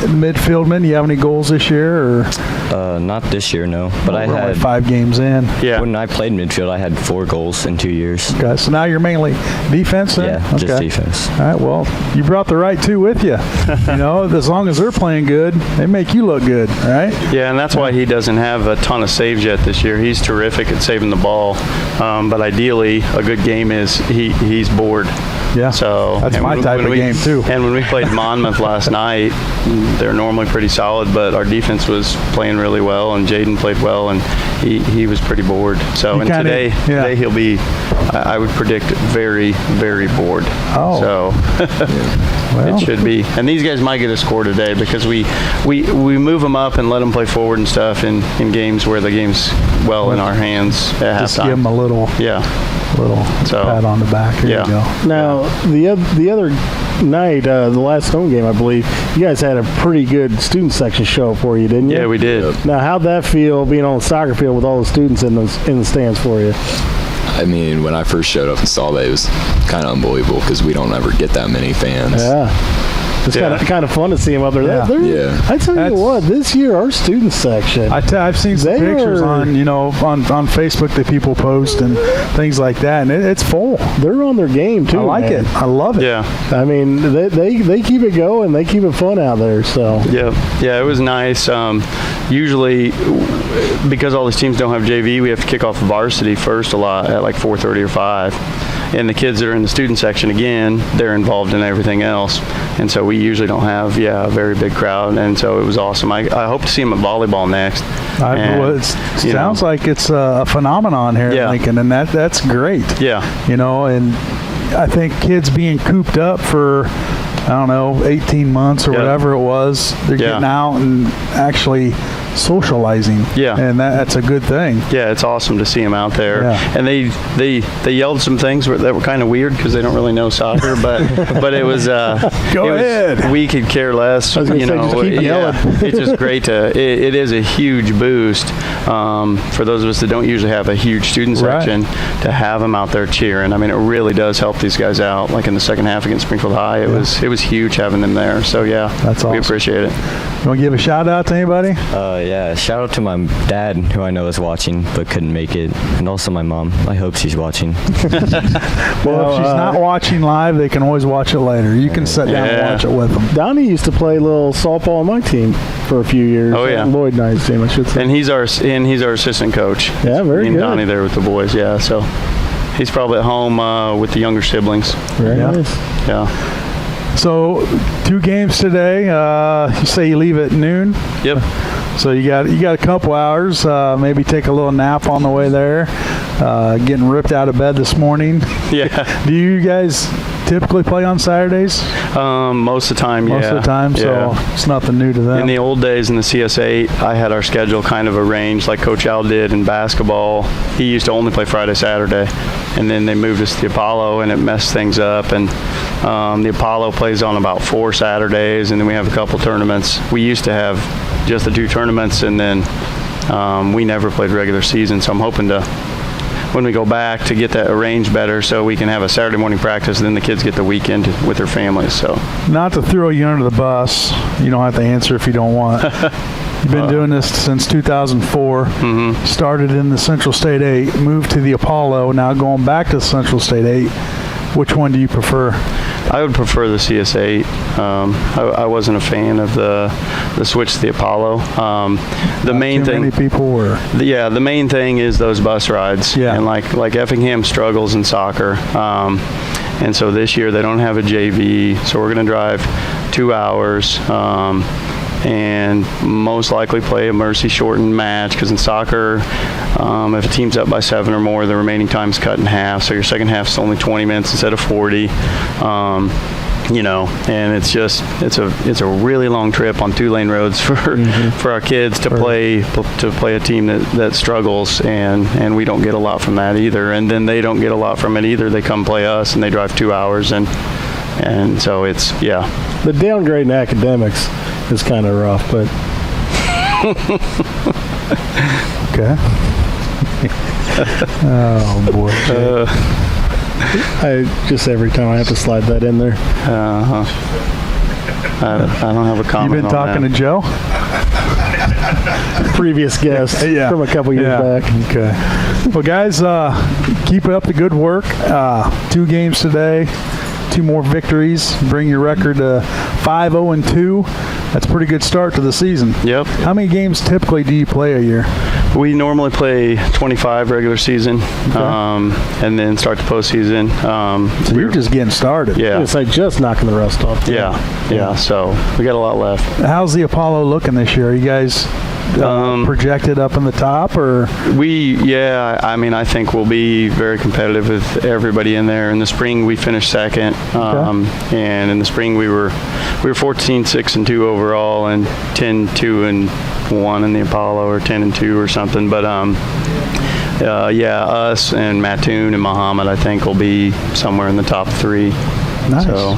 Speaker 1: midfieldman, you have any goals this year? Or?
Speaker 20: Not this year, no. But I had
Speaker 1: 5 games in.
Speaker 20: Yeah. When I played midfield, I had 4 goals in 2 years.
Speaker 1: Okay, so now you're mainly defense then?
Speaker 20: Yeah, just defense.
Speaker 1: All right, well, you brought the right 2 with you. As long as they're playing good, they make you look good, all right?
Speaker 17: Yeah, and that's why he doesn't have a ton of saves yet this year. He's terrific at saving the ball, but ideally, a good game is he's bored.
Speaker 1: Yeah,
Speaker 17: so
Speaker 1: that's my type of game too.
Speaker 17: And when we played Monmouth last night, they're normally pretty solid, but our defense was playing really well, and Jaden played well, and he was pretty bored. So today he'll be, I would predict, very, very bored.
Speaker 1: Oh.
Speaker 17: So it should be. And these guys might get a score today because we move them up and let them play forward and stuff in games where the game's well in our hands at
Speaker 1: Just
Speaker 17: halftime.
Speaker 1: give them a little pat on the back. Here you go.
Speaker 3: Now, the other night, the last home game, I believe, you guys had a pretty good student section show for you, didn't you?
Speaker 17: Yeah, we did.
Speaker 3: Now, how'd that feel being on the soccer field with all the students in the stands for you?
Speaker 18: I mean, when I first showed up and saw that, it was kind of unbelievable because we don't ever get that many fans.
Speaker 3: Yeah. It's kind of fun to see them up there.
Speaker 18: Yeah.
Speaker 3: I tell you what, this year our student section.
Speaker 1: I've seen some pictures on Facebook that people post and things like that, and it's full.
Speaker 3: They're on their game too.
Speaker 1: I like it. I love it.
Speaker 17: Yeah.
Speaker 3: I mean, they keep it going. They keep it fun out there. So.
Speaker 17: Yeah, it was nice. Usually, because all these teams don't have JV, we have to kick off varsity first a lot at like 4:30 or 5. And the kids that are in the student section, again, they're involved in everything else. And so we usually don't have, a very big crowd. And so it was awesome. I hope to see them at volleyball next.
Speaker 1: It sounds like it's a phenomenon here in Lincoln, and that's great.
Speaker 17: Yeah.
Speaker 1: And I think kids being cooped up for, 18 months or whatever it was, they're getting out and actually socializing.
Speaker 17: Yeah.
Speaker 1: And that's a good thing.
Speaker 17: Yeah, it's awesome to see them out there.
Speaker 1: Yeah.
Speaker 17: And they yelled some things that were kind of weird because they don't really know soccer, but it was
Speaker 1: Go ahead.
Speaker 17: We could care less.
Speaker 3: I was gonna say, just keep yelling.
Speaker 17: It's just great it is a huge boost for those of us that don't usually have a huge student section to have them out there cheering. I mean, it really does help these guys out. Like in the second half against Springfield High, it was huge having them there. So
Speaker 1: that's awesome.
Speaker 17: We appreciate it.
Speaker 1: You want to give a shout out to anybody?
Speaker 20: Yeah, shout out to my dad, who I know is watching but couldn't make it, and also my mom. I hope she's watching.
Speaker 1: Well, if she's not watching live, they can always watch it later. You can sit down and watch it with them.
Speaker 3: Donnie used to play a little softball on my team for a few years.
Speaker 17: Oh yeah,
Speaker 3: Lloyd and I's team, I should say.
Speaker 17: And he's our assistant coach.
Speaker 3: Yeah, very good.
Speaker 17: Donnie there with the boys. Yeah, so he's probably at home with the younger siblings.
Speaker 3: Very nice.
Speaker 17: Yeah.
Speaker 1: So 2 games today. You say you leave at noon?
Speaker 17: Yep.
Speaker 1: So you got a couple hours. Maybe take a little nap on the way there. Getting ripped out of bed this morning.
Speaker 17: Yeah.
Speaker 1: Do you guys typically play on Saturdays?
Speaker 17: Most of the time,
Speaker 1: Most of the time, so it's nothing new to them.
Speaker 17: In the old days in the CS8, I had our schedule kind of arranged like Coach Al did in basketball. He used to only play Friday, Saturday, and then they moved us to the Apollo, and it messed things up. And the Apollo plays on about 4 Saturdays, and then we have a couple tournaments. We used to have just the 2 tournaments, and then we never played regular season, so I'm hoping to, when we go back, to get that arranged better so we can have a Saturday morning practice and then the kids get the weekend with their families. So,
Speaker 1: not to throw you under the bus, you don't have to answer if you don't want. You've been doing this since 2004.
Speaker 17: Mm-hmm.
Speaker 1: Started in the Central State 8, moved to the Apollo, now going back to the Central State 8. Which one do you prefer?
Speaker 17: I would prefer the CS8. I wasn't a fan of the switch to the Apollo. The main thing.
Speaker 1: Many people were.
Speaker 17: The main thing is those bus rides.
Speaker 1: Yeah.
Speaker 17: And like Effingham struggles in soccer, and so this year they don't have a JV, so we're going to drive 2 hours. And most likely play a mercy shortened match, because in soccer, if a team's up by 7 or more, the remaining time's cut in half, so your second half's only 20 minutes instead of 40. And it's a really long trip on 2-lane roads for our kids to play a team that struggles, and we don't get a lot from that either, and then they don't get a lot from it either. They come play us and they drive 2 hours, and so it's
Speaker 3: the downgrade in academics is kind of rough, but
Speaker 1: okay. Oh boy.
Speaker 3: I just every time I have to slide that in there.
Speaker 17: I don't have a comment.
Speaker 1: You've been talking to Joe?
Speaker 3: Previous guest from a couple years back.
Speaker 1: Okay. Well, guys, keep up the good work. 2 games today, 2 more victories, bring your record to 5-0-2. That's a pretty good start to the season.
Speaker 17: Yep.
Speaker 1: How many games typically do you play a year?
Speaker 17: We normally play 25 regular season, and then start the postseason.
Speaker 1: So you're just getting started.
Speaker 17: Yeah.
Speaker 3: It's like just knocking the rust off.
Speaker 17: Yeah. So we got a lot left.
Speaker 1: How's the Apollo looking this year? Are you guys projected up in the top, or?
Speaker 17: I think we'll be very competitive with everybody in there. In the spring, we finished second, and in the spring we were 14-6-2 overall, and 10-2-1 in the Apollo, or 10-2 or something. But us and Mattoon and Muhammad, I think, will be somewhere in the top 3.
Speaker 1: Nice.
Speaker 17: So,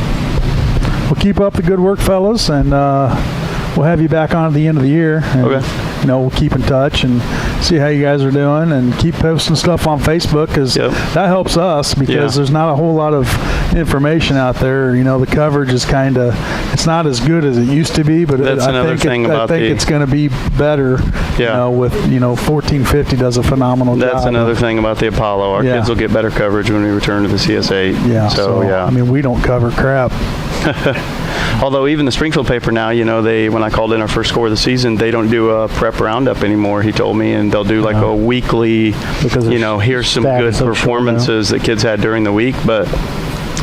Speaker 1: well, keep up the good work, fellas, and we'll have you back on at the end of the year. And, we'll keep in touch and see how you guys are doing, and keep posting stuff on Facebook, because that helps us, because there's not a whole lot of information out there. The coverage is it's not as good as it used to be, but
Speaker 17: That's another thing
Speaker 1: I think it's going to be better.
Speaker 17: Yeah.
Speaker 1: With 1450 does a phenomenal job.
Speaker 17: That's another thing about the Apollo. Our kids will get better coverage when we return to the CS8.
Speaker 1: Yeah.
Speaker 17: So yeah.
Speaker 1: I mean, we don't cover crap.
Speaker 17: Although even the Springfield paper now, when I called in our first score of the season, they don't do a prep roundup anymore, he told me, and they'll do like a weekly, here's some good performances that kids had during the week. But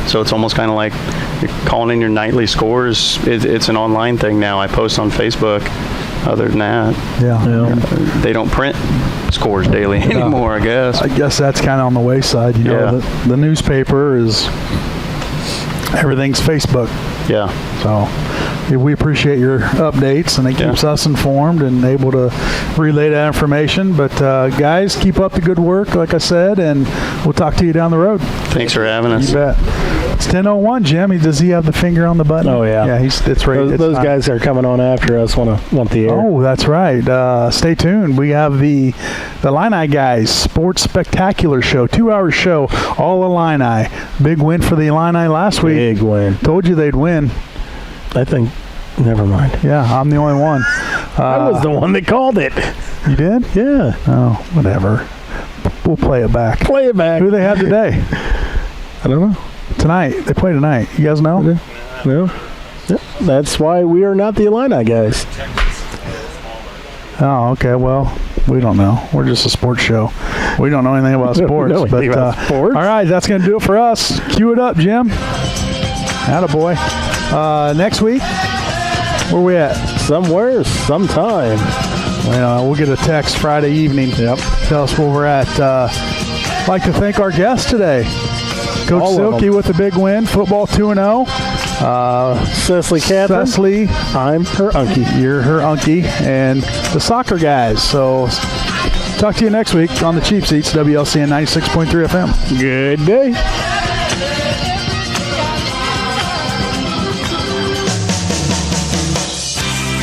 Speaker 17: so it's almost kind of like you're calling in your nightly scores. It's an online thing now. I post on Facebook. Other than that, they don't print scores daily anymore, I guess.
Speaker 1: I guess that's kind of on the wayside. The newspaper is, everything's Facebook.
Speaker 17: Yeah.
Speaker 1: So we appreciate your updates, and it keeps us informed and able to relay that information. But guys, keep up the good work, like I said, and we'll talk to you down the road.
Speaker 17: Thanks for having us.
Speaker 1: You bet. It's 10:01, Jim. Does he have the finger on the button?
Speaker 3: Oh, yeah.
Speaker 1: Yeah, it's right.
Speaker 3: Those guys are coming on after us want the air.
Speaker 1: Oh, that's right. Stay tuned. We have the Illini guys Sports Spectacular Show, 2-hour show, all Illini. Big win for the Illini last week.
Speaker 3: Big win.
Speaker 1: Told you they'd win.
Speaker 3: I think. Never mind.
Speaker 1: Yeah, I'm the only one.
Speaker 3: I was the one that called it.
Speaker 1: You did?
Speaker 3: Yeah.
Speaker 1: Oh, whatever. We'll play it back.
Speaker 3: Play it back.
Speaker 1: Who do they have today?
Speaker 3: I don't know.
Speaker 1: Tonight. They play tonight. You guys know?
Speaker 3: No. Yep. That's why we are not the Illini guys.
Speaker 1: Oh, okay. Well, we don't know. We're just a sports show. We don't know anything about sports.
Speaker 3: Sports?
Speaker 1: All right, that's going to do it for us. Cue it up, Jim. Attaboy. Next week, where we at?
Speaker 3: Somewhere, sometime.
Speaker 1: We'll get a text Friday evening.
Speaker 3: Yep.
Speaker 1: Tell us where we're at. I'd like to thank our guest today. Coach Silkey with a big win. Football 2-0.
Speaker 3: Secily Catherine.
Speaker 1: Secily.
Speaker 3: I'm her unkie.
Speaker 1: You're her unkie. And the soccer guys. So talk to you next week on the Cheap Seats, WLCN 96.3 FM.
Speaker 3: Good day.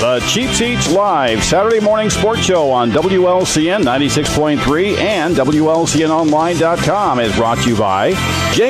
Speaker 5: The Cheap Seats Live Saturday morning sports show on WLCN 96.3 and WLCNonline.com is brought to you by